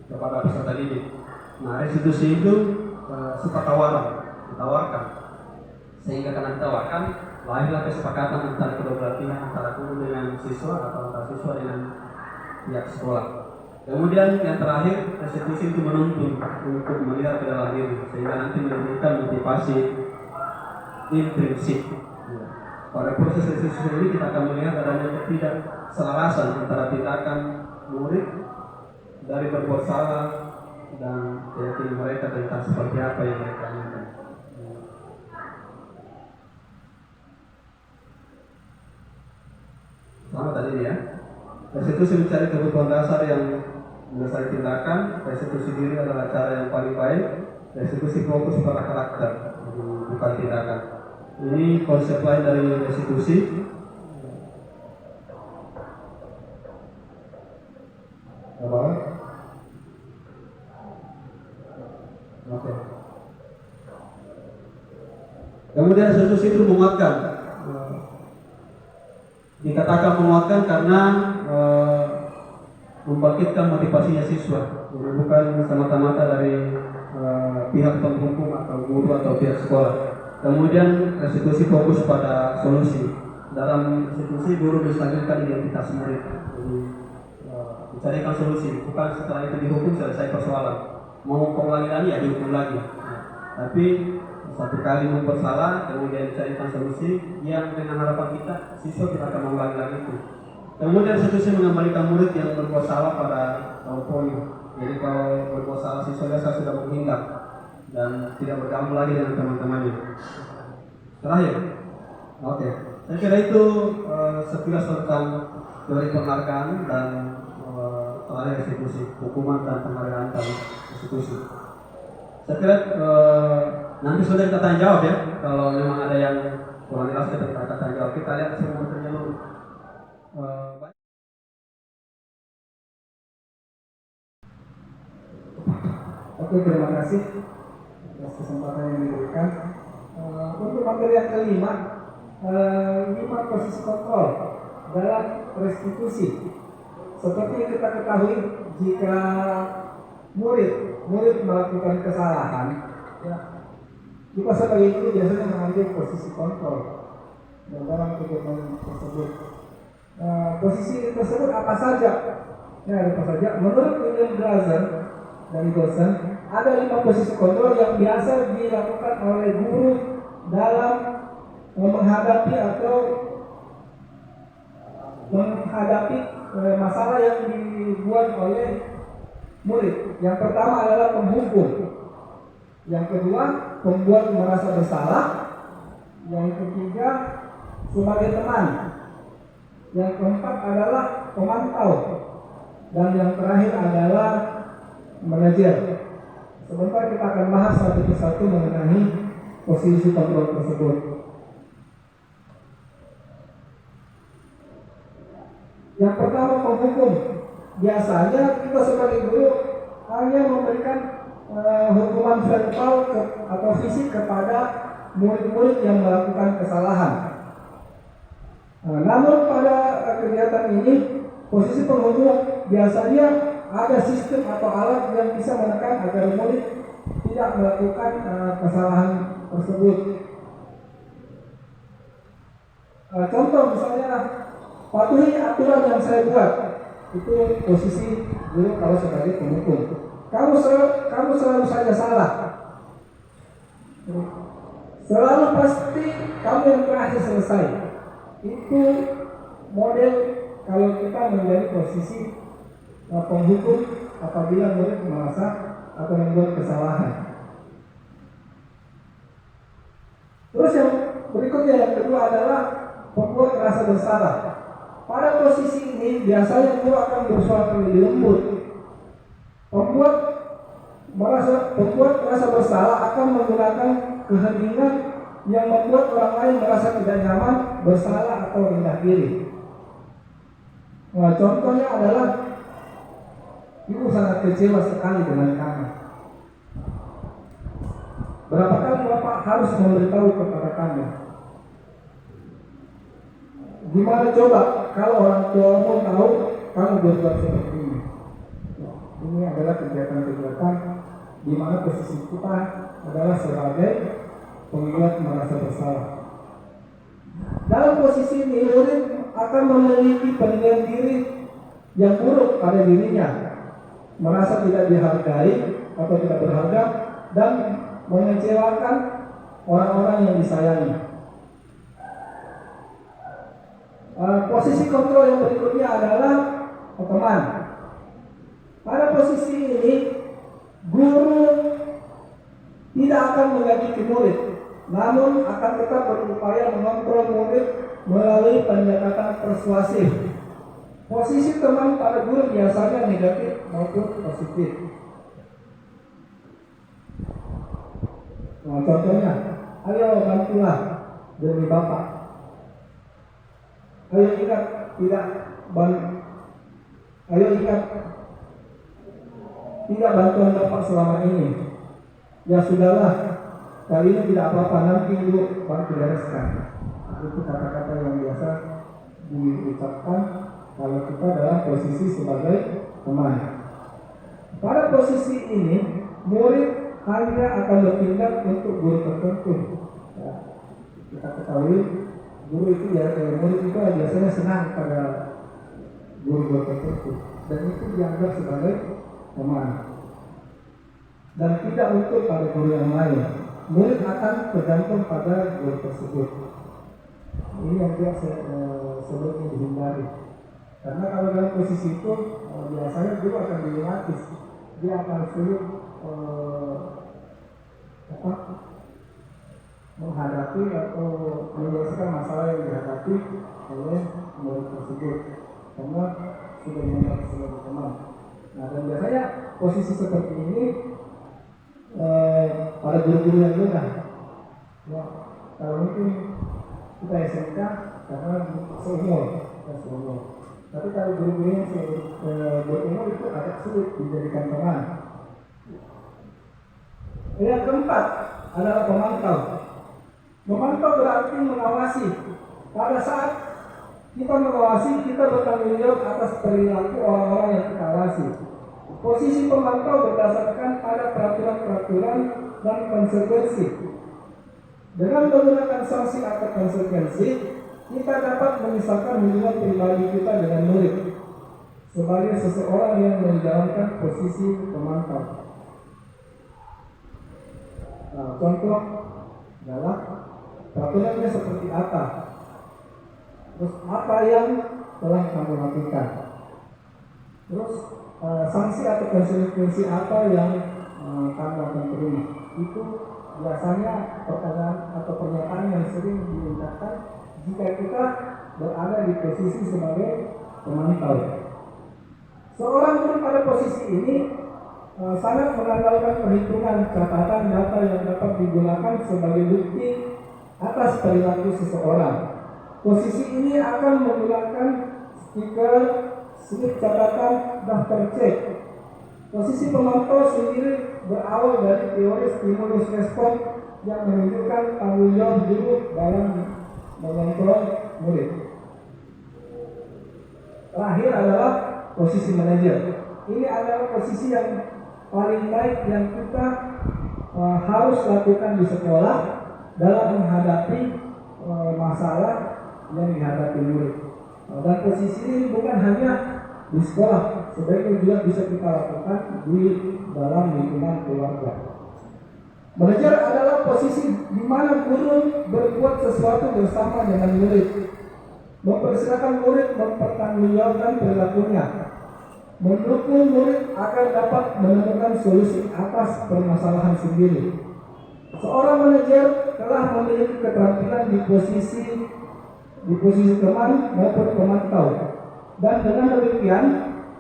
kepada peserta didik. Nah, restitusi itu sifat ditawarkan. Sehingga karena ditawarkan, lahirlah kesepakatan antara kedua belah pihak, antara guru dengan siswa atau antara siswa dengan pihak sekolah. Kemudian yang terakhir, restitusi itu menuntun untuk melihat ke dalam diri, sehingga nanti menimbulkan motivasi intrinsik. Pada proses restitusi ini kita akan melihat adanya ketidakselarasan antara tindakan murid dari berbuat salah dan keyakinan mereka tentang seperti apa yang mereka inginkan. Sama tadi ya. Restitusi mencari kebutuhan dasar yang menyelesaikan tindakan. Restitusi diri adalah cara yang paling baik. Restitusi fokus pada karakter, bukan tindakan. Ini konsep lain dari restitusi. Apa? Oke. Kemudian restitusi itu menguatkan. Dikatakan menguatkan karena membangkitkan motivasinya siswa. Jadi bukan semata-mata dari pihak penghukum atau guru atau pihak sekolah. Kemudian restitusi fokus pada solusi. Dalam restitusi guru menstabilkan identitas murid. Jadi dicarikan solusi. Bukan setelah itu dihukum selesai persoalan. Mau hukum lagi ya dihukum lagi. Tapi satu kali membuat salah, kemudian dicarikan solusi yang dengan harapan kita siswa tidak akan mengulangi lagi itu. Kemudian restitusi mengembalikan murid yang berbuat salah pada poin. Jadi kalau berbuat salah siswa biasa sudah menghindar dan tidak bergabung lagi dengan teman-temannya. Terakhir, oke. Saya kira itu sekilas tentang teori penghargaan dan terakhir restitusi, hukuman dan penghargaan dan restitusi. Saya kira nanti sudah kita tanya jawab ya. Kalau memang ada yang kurang jelas kita tanya jawab. Kita lihat semua materinya dulu. Oke, terima kasih atas kesempatan yang diberikan. Untuk materi yang kelima, 5 posisi kontrol dalam restitusi. Seperti yang kita ketahui, jika murid melakukan kesalahan, ya, kita sebagai guru biasanya mengambil posisi kontrol dalam kegiatan tersebut. Posisi tersebut apa saja? Ya, apa saja? Menurut William Glaser dari dosen, ada 5 posisi kontrol yang biasa dilakukan oleh guru dalam menghadapi masalah yang dibuat oleh murid. Yang pertama adalah penghukum. Yang kedua, pembuat merasa bersalah. Yang ketiga sebagai teman. Yang keempat adalah pemantau. Dan yang terakhir adalah manajer. Sebentar kita akan bahas satu persatu mengenai posisi kontrol tersebut. Yang pertama, penghukum. Biasanya kita sebagai guru hanya memberikan hukuman verbal atau fisik kepada murid-murid yang melakukan kesalahan. Namun pada kegiatan ini, posisi penghukum biasanya ada sistem atau alat yang bisa menekan agar murid tidak melakukan kesalahan tersebut. Contoh misalnya, patuhi aturan yang saya buat. Itu posisi guru kalau sebagai penghukum. Kamu selalu saja salah. Selalu pasti kamu yang terakhir selesai. Itu model kalau kita menjadi posisi penghukum apabila murid merasa atau membuat kesalahan. Terus yang berikutnya, yang kedua adalah membuat rasa bersalah. Pada posisi ini biasanya guru akan bersuara lebih lembut. Pembuat rasa bersalah akan menggunakan keheningan yang membuat orang lain merasa tidak nyaman, bersalah atau rendah diri. Contohnya adalah, ibu sangat kecewa sekali dengan kamu. Berapa kali bapak harus memberitahu kepada kamu? Gimana coba kalau orang tuamu tahu kamu berbuat seperti ini? Ini adalah kegiatan-kegiatan di mana posisi kita adalah sebagai pengingat merasa bersalah. Dalam posisi ini, murid akan memiliki penilaian diri yang buruk pada dirinya, merasa tidak dihargai atau tidak berharga, dan mengecewakan orang-orang yang disayangi. Posisi kontrol yang berikutnya adalah teman. Pada posisi ini, guru tidak akan menyakiti murid, namun akan tetap berupaya mengontrol murid melalui pendekatan persuasif. Posisi teman pada guru biasanya negatif maupun positif. Contohnya, ayo bantulah demi bapak. Ayo ikat tidak bantuan bapak selama ini. Ya sudahlah, kali ini tidak apa-apa, nanti ibu bantu bereskan. Itu kata-kata yang biasa diucapkan kalau kita dalam posisi sebagai teman. Pada posisi ini, murid hanya akan bertindak untuk guru tertentu. Ya, kita ketahui guru itu murid itu biasanya senang pada guru-guru tertentu, dan itu dianggap sebagai teman, dan tidak untuk pada guru yang lain. Murid akan tergantung pada guru tersebut. Ini yang dia sebetulnya dihindari, karena kalau dalam posisi itu biasanya guru akan dilematis, dia akan sulit menghadapi atau menyelesaikan masalah yang dihadapi oleh murid tersebut, karena sudah dianggap sebagai teman. Nah, dan biasanya posisi seperti ini pada guru-guru yang muda. Ya, kalau mungkin kita SMK karena seumur. Tapi kalau guru-guru yang berumur itu agak sulit dijadikan teman. Yang keempat adalah pemantau. Memantau berarti mengawasi. Pada saat kita mengawasi, kita bertanggung jawab atas perilaku orang-orang yang kita awasi. Posisi pemantau berdasarkan pada peraturan-peraturan dan konsekuensi. Dengan menggunakan sanksi atau konsekuensi, kita dapat memisahkan hubungan pribadi kita dengan murid sebagai seseorang yang menjalankan posisi pemantau. Contoh adalah peraturannya seperti apa, terus apa yang telah kamu lakukan, terus sanksi atau konsekuensi apa yang kamu akan terima. Itu biasanya pertanyaan atau pernyataan yang sering diungkapkan jika kita berada di posisi sebagai pemantau. Seorang guru pada posisi ini sangat mengandalkan perhitungan catatan data yang dapat digunakan sebagai bukti atas perilaku seseorang. Posisi ini akan menggunakan stiker, slip catatan, daftar cek. Posisi pemantau sendiri berawal dari teori stimulus respon yang menunjukkan tanggung jawab guru dalam mengontrol murid. Terakhir adalah posisi manajer. Ini adalah posisi yang paling baik yang kita harus lakukan di sekolah dalam menghadapi masalah yang dihadapi murid. Dan posisi ini bukan hanya di sekolah, sebaiknya juga bisa kita lakukan di dalam lingkungan keluarga. Manajer adalah posisi di mana guru berbuat sesuatu bersama dengan murid, mempersilahkan murid mempertanggungjawabkan perilakunya, mendukung murid agar dapat menemukan solusi atas permasalahan sendiri. Seorang manajer telah memiliki keterampilan di posisi teman maupun pemantau, dan dengan demikian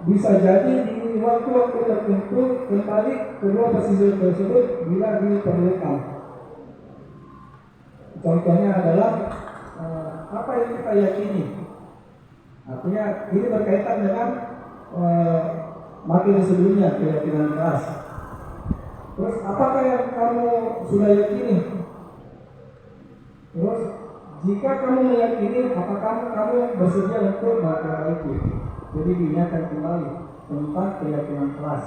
bisa jadi di waktu-waktu tertentu kembali kedua posisi tersebut bila diperlukan. Contohnya adalah apa yang kita yakini. Artinya ini berkaitan dengan materi sebelumnya, keyakinan keras. Terus apakah yang kamu sudah yakini? Terus jika kamu meyakini, apakah kamu bersedia untuk memperbaiki? Jadi diingatkan kembali tentang keyakinan keras.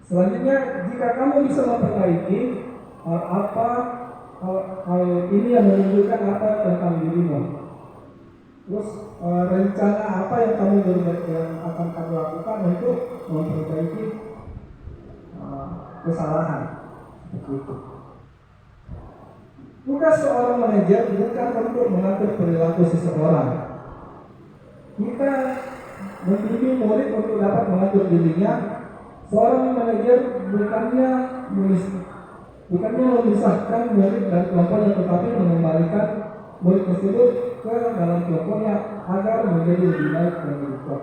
Selanjutnya, jika kamu bisa memperbaiki hal ini yang menunjukkan apa tentang dirimu. Terus rencana apa yang akan kamu lakukan untuk memperbaiki kesalahan. Begitu. Tugas seorang manajer bukan untuk mengatur perilaku seseorang. Kita membimbing murid untuk dapat mengatur dirinya. Seorang manajer bukannya memisahkan murid dan kelompoknya, tetapi mengembalikan murid tersebut ke dalam kelompoknya agar menjadi lebih baik dan lebih kuat.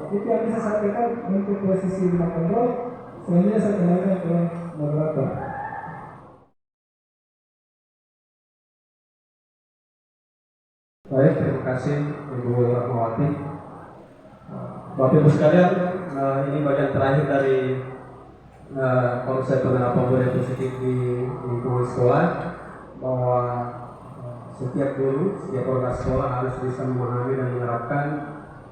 Itu yang bisa saya sampaikan untuk posisi lima kontrol. Selanjutnya saya kembalikan ke moderator. Baik, terima kasih Ibu Rahmawati. Bapak Ibu sekalian, ini bagian terakhir dari konsep penerapan budaya positif di lingkungan sekolah, bahwa setiap guru, setiap organ sekolah harus bisa memahami dan menerapkan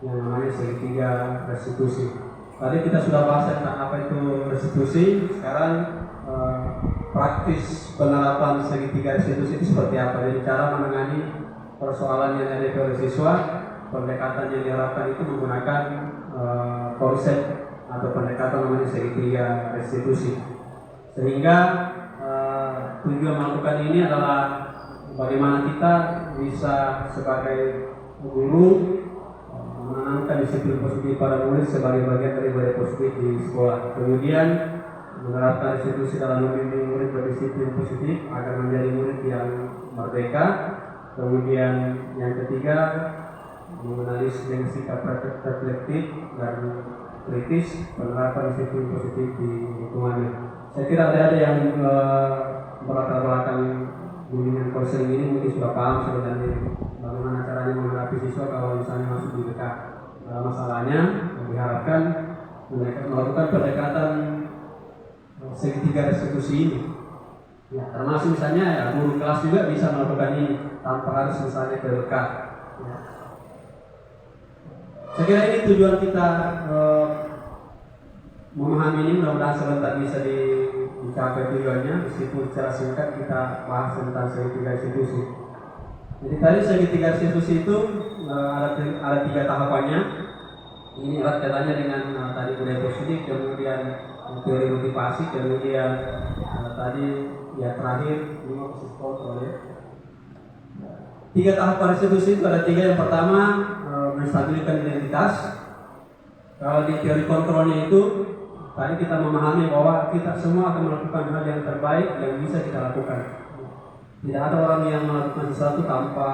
yang namanya segitiga restitusi. Tadi kita sudah bahas tentang apa itu restitusi. Sekarang praktis penerapan segitiga restitusi itu seperti apa? Jadi cara menangani persoalan yang ada oleh siswa, pendekatan yang diharapkan itu menggunakan konsep atau pendekatan namanya segitiga restitusi. Sehingga tujuan melakukan ini adalah bagaimana kita bisa sebagai guru menanamkan disiplin positif pada murid sebagai bagian dari budaya positif di sekolah. Kemudian menerapkan restitusi dalam membimbing murid berdisiplin positif agar menjadi murid yang merdeka. Kemudian yang ketiga, mengenali dengan sikap reflektif dan kritis penerapan disiplin positif di lingkungannya. Saya kira ada yang melatar belakang bimbingan konseling ini mungkin sudah paham sebenarnya bagaimana caranya menghadapi siswa kalau misalnya masuk di dekat masalahnya. Diharapkan melakukan pendekatan segitiga restitusi ini. Ya, termasuk misalnya ya, guru kelas juga bisa melakukan ini tanpa harus misalnya ke dekat. Ya. Saya kira ini tujuan kita memahami ini, mudah-mudahan sebentar bisa dicapai tujuannya, meskipun secara singkat kita bahas tentang segitiga restitusi. Jadi tadi segitiga restitusi itu ada 3 tahapannya. Ini erat kaitannya dengan tadi budaya positif, kemudian teori motivasi, kemudian tadi ya terakhir 5 proses kontrol ya. 3 tahapan restitusi itu ada 3. Yang pertama menstabilkan identitas. Kalau di teori kontrolnya itu tadi kita memahami bahwa kita semua akan melakukan hal yang terbaik yang bisa kita lakukan. Tidak ada orang yang melakukan sesuatu tanpa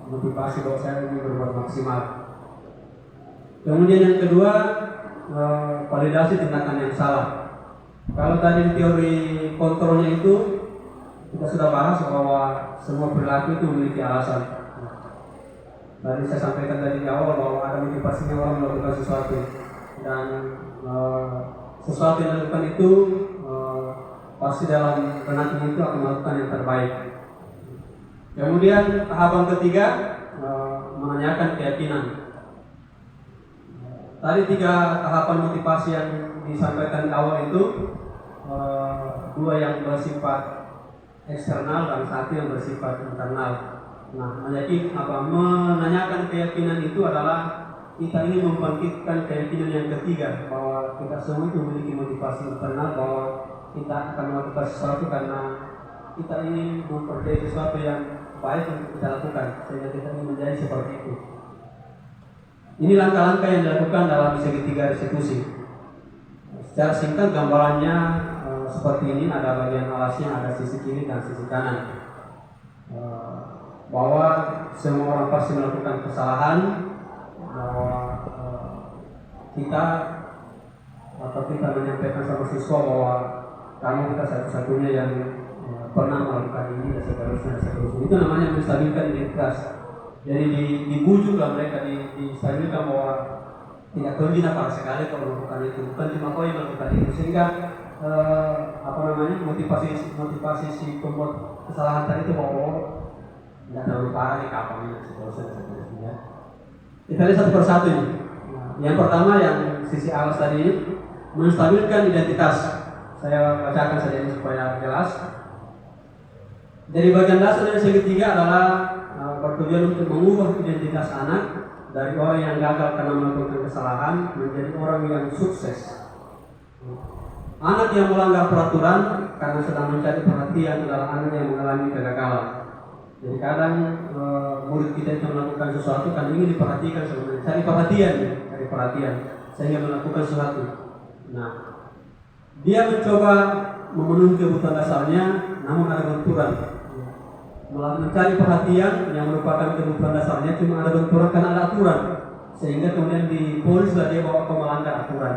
motivasi bahwa saya ingin berbuat maksimal. Kemudian yang kedua, validasi tindakan yang salah. Kalau tadi teori kontrolnya itu kita sudah bahas bahwa semua perilaku itu memiliki alasan. Tadi saya sampaikan tadi di awal bahwa ada motivasinya orang melakukan sesuatu, dan sesuatu yang dilakukan itu pasti dalam renang itu akan melakukan yang terbaik. Kemudian tahapan ketiga, menanyakan keyakinan. Tadi 3 tahapan motivasi yang disampaikan di awal itu, 2 yang bersifat eksternal dan 1 yang bersifat internal. Nah, menanyakan keyakinan itu adalah kita ingin membangkitkan keyakinan yang ketiga, bahwa kita semua itu memiliki motivasi internal, bahwa kita akan melakukan sesuatu karena kita ingin memperoleh sesuatu yang baik untuk kita lakukan, sehingga kita ingin menjadi seperti itu. Ini langkah-langkah yang dilakukan dalam segitiga restitusi. Secara singkat gambarannya seperti ini, ada bagian alasnya, ada sisi kiri dan sisi kanan. Bahwa semua orang pasti melakukan kesalahan, bahwa kita menyampaikan sama siswa bahwa kamu kita satu-satunya yang pernah melakukan ini dan seterusnya. Itu namanya menstabilkan identitas. Jadi dibujuklah mereka, distabilkan bahwa tidak terjadi apa sekali kalau melakukan itu, bukan cuma kau yang melakukan itu, sehingga motivasi si pembuat kesalahan tadi itu bahwa tidak terlalu parah di kapalnya seterusnya. Kita lihat satu persatu ini. Yang pertama yang sisi alas tadi, menstabilkan identitas. Saya bacakan saja ini supaya jelas. Jadi bagian dasar yang ketiga adalah bertujuan untuk mengubah identitas anak dari orang yang gagal karena melakukan kesalahan menjadi orang yang sukses. Anak yang melanggar peraturan karena sedang mencari perhatian adalah anak yang mengalami kegagalan. Jadi kadang murid kita itu melakukan sesuatu kan ingin diperhatikan sebenarnya, cari perhatian sehingga melakukan sesuatu. Nah, dia mencoba memenuhi kebutuhan dasarnya, namun ada benturan. Mencari perhatian yang merupakan kebutuhan dasarnya, cuma ada benturan karena ada aturan, sehingga kemudian diponislah dia bahwa kau melanggar aturan.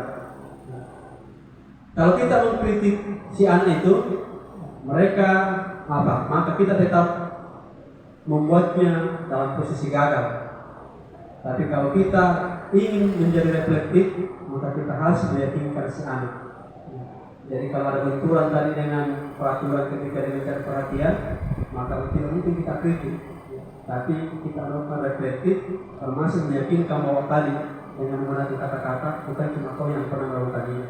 Kalau kita mengkritik si anak itu, maka kita tetap membuatnya dalam posisi gagal. Tapi kalau kita ingin menjadi reflektif, maka kita harus meyakinkan si anak. Jadi kalau ada benturan tadi dengan peraturan ketika dia mencari perhatian, maka tidak mungkin kita kritik, tapi kita melakukan reflektif, termasuk meyakinkan bahwa tadi dengan menggunakan kata-kata bukan cuma kau yang pernah melakukan ini.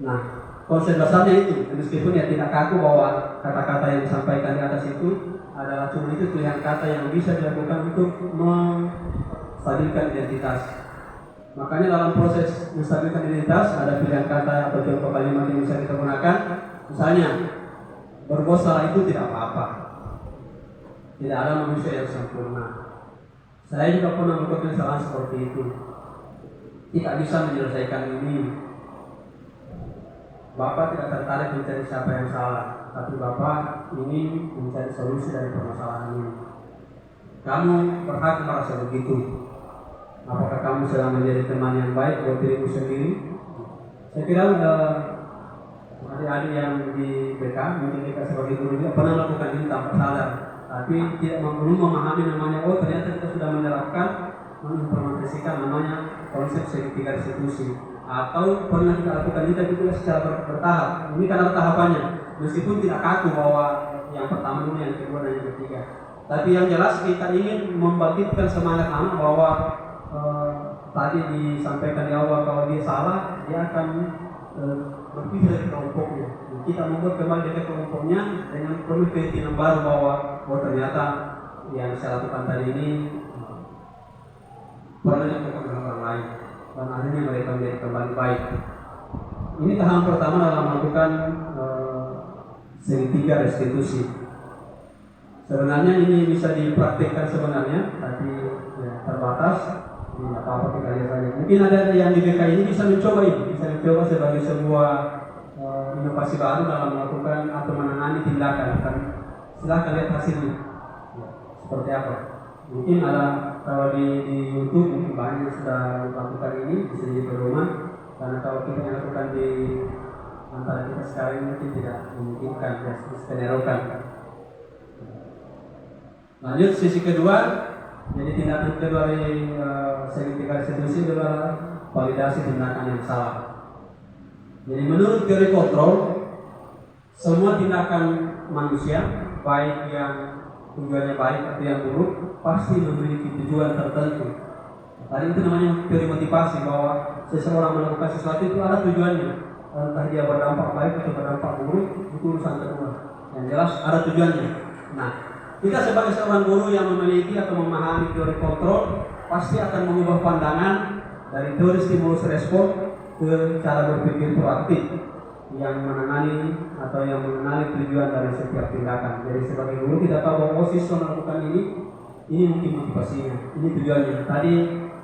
Nah, konsep dasarnya itu, meskipun ya tidak kaku bahwa kata-kata yang disampaikan di atas itu adalah cuma itu pilihan kata yang bisa dilakukan untuk menstabilkan identitas. Makanya dalam proses menstabilkan identitas ada pilihan kata atau contoh kalimat yang bisa kita gunakan. Misalnya, berbuat salah itu tidak apa-apa. Tidak ada manusia yang sempurna. Saya juga pernah melakukan kesalahan seperti itu. Tidak bisa menyelesaikan ini. Bapak tidak tertarik mencari siapa yang salah, tapi Bapak ingin mencari solusi dari permasalahan ini. Kamu berhak merasa begitu. Apakah kamu sedang menjadi teman yang baik buat dirimu sendiri? Saya kira adik-adik yang di BK, mungkin kita sebagai guru juga pernah melakukan ini tanpa sadar, tapi tidak belum memahami namanya. Oh, ternyata kita sudah menerapkan, mengimplementasikan namanya konsep segitiga restitusi. Atau pernah kita lakukan ini tapi juga secara bertahap. Ini karena tahapannya, meskipun tidak kaku bahwa yang pertama dulu, yang kedua dan yang ketiga. Tapi yang jelas kita ingin membangkitkan semangat anak bahwa tadi disampaikan di awal kalau dia salah, dia akan berpisah dari kelompoknya. Kita membuat kembali dari kelompoknya dengan penuh keyakinan baru bahwa ternyata yang saya lakukan tadi ini pernah dilakukan oleh orang lain, dan akhirnya mereka menjadi kembali baik. Ini tahap pertama dalam melakukan segitiga restitusi. Sebenarnya ini bisa dipraktikkan sebenarnya, tapi ya, terbatas. apa-apa kita lihat saja. Mungkin ada yang di BK ini bisa mencoba sebagai sebuah inovasi baru dalam melakukan atau menangani tindakan. Kan silahkan lihat hasilnya seperti apa. Mungkin ada kalau di YouTube mungkin banyak yang sudah melakukan ini, bisa jadi pedoman. Karena kalau kita yang lakukan di antara kita sekarang mungkin tidak memungkinkan, ya skenarokan. Lanjut sisi kedua, jadi tindakan kedua dari segmentasi seduksi adalah validasi tindakan yang salah. Jadi menurut teori kontrol, semua tindakan manusia, baik yang tujuannya baik atau yang buruk, pasti memiliki tujuan tertentu. Tadi itu namanya teori motivasi, bahwa seseorang melakukan sesuatu itu ada tujuannya. Entah dia berdampak baik atau berdampak buruk, itu urusan kedua. Yang jelas ada tujuannya. Nah, kita sebagai seorang guru yang memiliki atau memahami teori kontrol, pasti akan mengubah pandangan dari teori stimulus respon ke cara berpikir proaktif yang menangani atau yang mengenali tujuan dari setiap tindakan. Jadi sebagai guru kita tahu bahwa siswa melakukan ini mungkin motivasinya, ini tujuannya. Tadi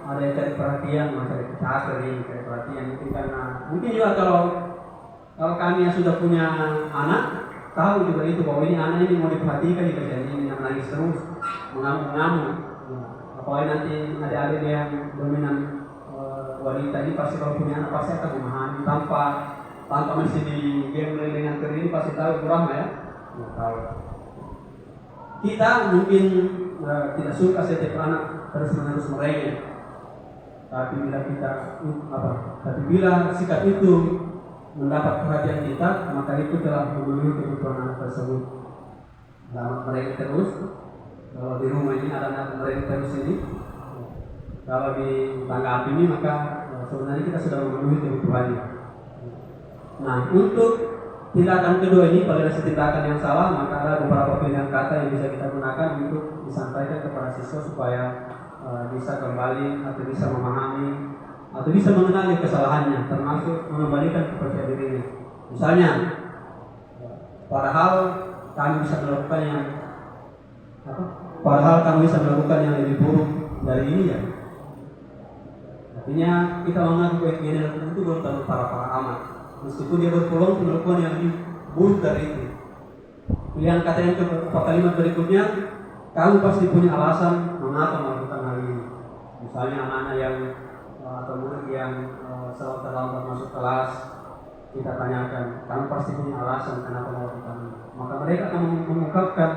ada yang cari perhatian, mencari cari perhatian, mungkin karena mungkin juga kalau kami yang sudah punya anak tahu juga itu bahwa ini anak ini mau diperhatikan di kerjaan ini, menangis terus, mengamuk-ngamuk. Apalagi nanti adik-adik yang dominan wanita ini pasti kalau punya anak pasti akan memahami tanpa mesti di game dengan ini pasti tahu kurang ya. Tahu. Kita mungkin tidak suka setiap anak terus-menerus merengek. Tapi bila sikap itu mendapat perhatian kita, maka itu telah memenuhi kebutuhan anak tersebut. Dalam mereka terus, kalau di rumah ini ada anak mereka terus ini, kalau ditanggapi ini maka sebenarnya kita sudah memenuhi kebutuhannya. Nah, untuk tindakan kedua ini, validasi tindakan yang salah, maka ada beberapa pilihan kata yang bisa kita gunakan untuk disampaikan kepada siswa supaya bisa kembali atau bisa memahami atau bisa mengenali kesalahannya, termasuk mengembalikan kepercayaan dirinya. Misalnya, padahal kami bisa melakukan yang lebih buruk dari ini ya. Artinya kita mengaku keinginan itu belum terlalu parah amat. Meskipun dia berpeluang melakukan yang lebih buruk dari itu. Pilihan kata yang kalimat berikutnya, kamu pasti punya alasan mengapa melakukan hal ini. Misalnya anak-anak yang atau murid yang selalu terlambat masuk kelas, kita tanyakan, kamu pasti punya alasan kenapa melakukan ini. Maka mereka akan mengungkapkan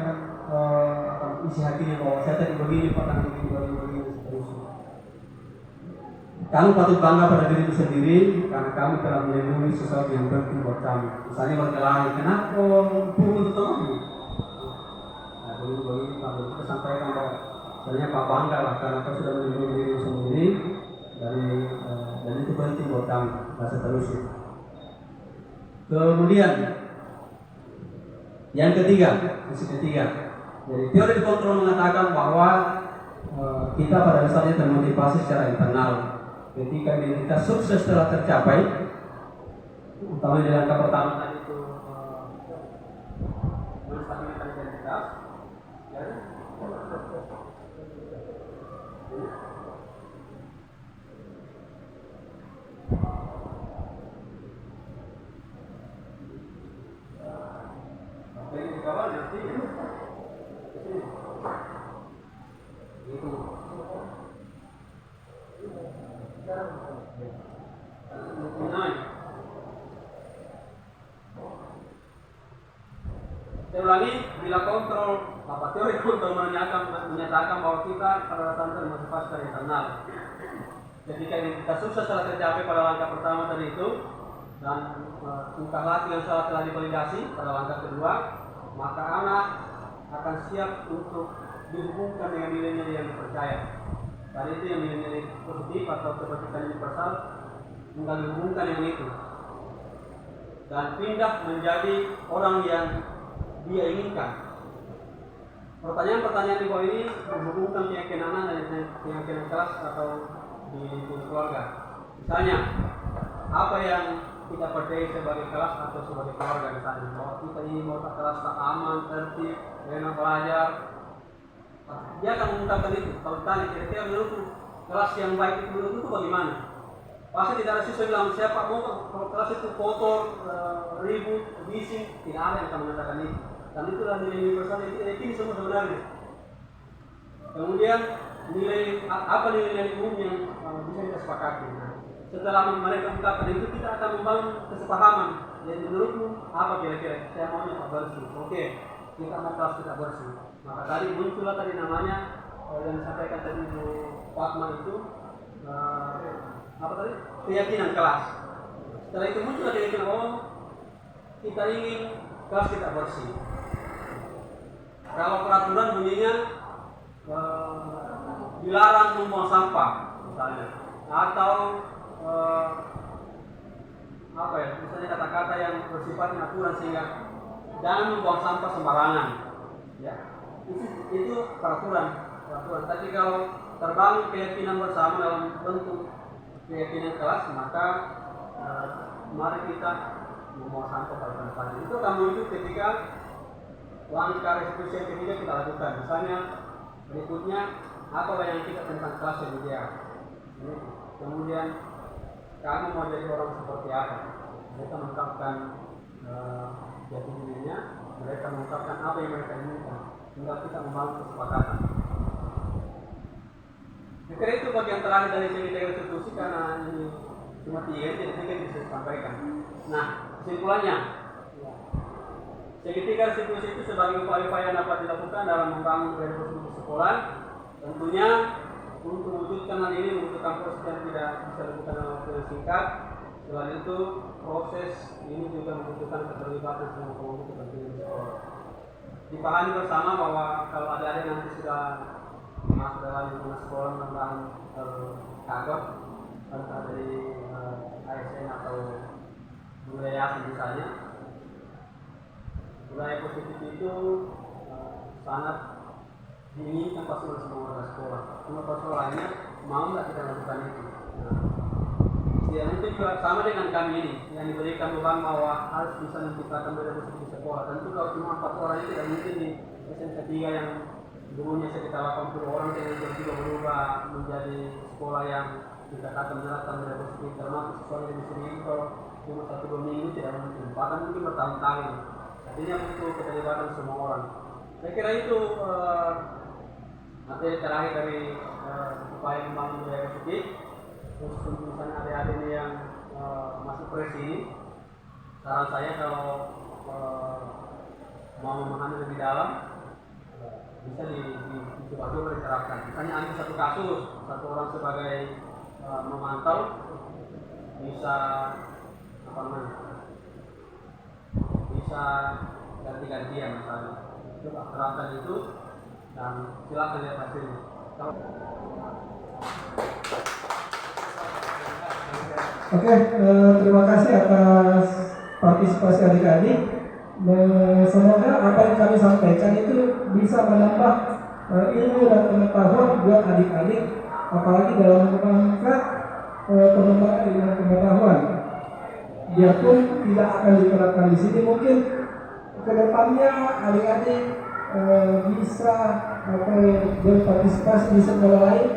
isi hatinya bahwa saya tadi begini, pernah begini, seterusnya. Kamu patut bangga pada dirimu sendiri karena kamu telah melindungi sesuatu yang penting buat kamu. Misalnya berkelahi, kenapa pukul temanmu? Nah, begini, kalau kita sampaikan bahwa sebenarnya Pak bangga lah karena kau sudah melindungi dirimu sendiri dan itu penting buat kamu, dan seterusnya. Kemudian yang ketiga, jadi teori kontrol mengatakan bahwa kita pada dasarnya termotivasi secara internal. Ketika identitas sukses telah tercapai, utamanya di langkah pertama tadi itu menstabilkan identitas, ya. Jadi dikawal nanti itu. Saya ulangi, bila kontrol, teori kontrol menyatakan bahwa kita pada dasarnya termotivasi dari internal. Ketika identitas sukses telah tercapai pada langkah pertama tadi itu, dan tingkah laku yang salah telah divalidasi pada langkah kedua, maka anak akan siap untuk dihubungkan dengan nilai-nilai yang dipercaya. Tadi itu yang nilai-nilai positif atau kebajikan universal, tinggal dihubungkan dengan itu dan pindah menjadi orang yang dia inginkan. Pertanyaan-pertanyaan di bawah ini menghubungkan keyakinan anak dan keyakinan kelas atau di keluarga. Misalnya, apa yang kita percaya sebagai kelas atau sebagai keluarga misalnya, bahwa kita ini mau kelas tak aman, tertib, enak belajar. Dia akan mengungkapkan itu. Kalau ditanya kira-kira menurutmu kelas yang baik itu menurut itu bagaimana? Pasti tidak ada siswa bilang siapa mau kalau kelas itu kotor, ribut, bising, tidak ada yang akan mengatakan itu. Dan itulah nilai universal ini semua sebenarnya. Kemudian apa nilai umum yang bisa kita sepakati. Nah, setelah mereka mengatakan itu kita akan membangun kesepahaman. Jadi menurutmu apa kira-kira? Saya maunya Pak bersih. Oke, kita mau kelas kita bersih. Maka tadi muncullah tadi namanya yang disampaikan tadi Bu Fatma itu apa tadi? Keyakinan kelas. Setelah itu muncul keyakinan kita ingin kelas kita bersih. Kalau peraturan bunyinya dilarang membuang sampah misalnya, atau misalnya kata-kata yang bersifatnya aturan sehingga jangan membuang sampah sembarangan. Ya, itu peraturan. Tapi kalau terbangun keyakinan bersama dalam bentuk keyakinan kelas, maka mari kita membuang sampah pada depan. Itu akan muncul ketika langkah restitusi yang ketiga kita lakukan. Misalnya berikutnya apa yang kita tentang kelas yang ideal. Kemudian kamu mau jadi orang seperti apa? Mereka mengungkapkan jati dirinya, mereka mengungkapkan apa yang mereka inginkan. Tinggal kita membangun kesepakatan. Saya kira itu bagian terakhir dari segitiga restitusi karena ini cuma 3 jadi saya bisa sampaikan. Nah, kesimpulannya, segitiga restitusi itu sebagai upaya-upaya yang dapat dilakukan dalam membangun restitusi sekolah. Tentunya untuk mewujudkan hal ini membutuhkan proses yang tidak bisa dilakukan dalam waktu yang singkat. Selain itu, proses ini juga membutuhkan keterlibatan semua kelompok kepentingan sekolah. Dipahami bersama bahwa kalau adik-adik nanti sudah masuk dalam lingkungan sekolah mudah-mudahan terkagok entah dari ASN atau budaya misalnya. Budaya positif itu sangat diinginkan pasti oleh semua warga sekolah. Cuma persoalannya mau nggak kita lakukan itu. Ya itu juga sama dengan kami ini yang diberikan beban bahwa harus bisa menciptakan budaya positif di sekolah. Tentu kalau cuma 4 orang itu tidak mungkin di SMK 3 yang dulunya sekitar 80 orang tiba-tiba berubah menjadi sekolah yang dikatakan menerapkan budaya positif, termasuk sekolah yang di sini kalau cuma 1-2 minggu tidak mungkin, bahkan mungkin bertahun-tahun. Artinya butuh keterlibatan semua orang. Saya kira itu materi terakhir dari upaya membangun budaya positif. Khusus misalnya adik-adik ini yang masuk presi ini, saran saya kalau mau memahami lebih dalam bisa dicoba diterapkan. Misalnya ambil satu kasus, satu orang sebagai memantau bisa bisa ganti-gantian misalnya. Coba terapkan itu dan silakan lihat hasilnya. Oke, terima kasih atas partisipasi adik-adik. Semoga apa yang kami sampaikan itu bisa menambah ilmu dan pengetahuan buat adik-adik, apalagi dalam mengangkat pengembangan ilmu pengetahuan. Biarpun tidak akan diterapkan di sini, mungkin kedepannya adik-adik bisa berpartisipasi di sekolah lain.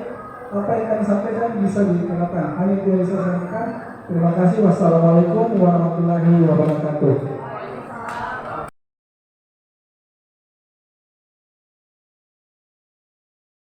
Apa yang kami sampaikan bisa diterapkan. Hanya itu yang saya sampaikan. Terima kasih. Wassalamualaikum warahmatullahi wabarakatuh.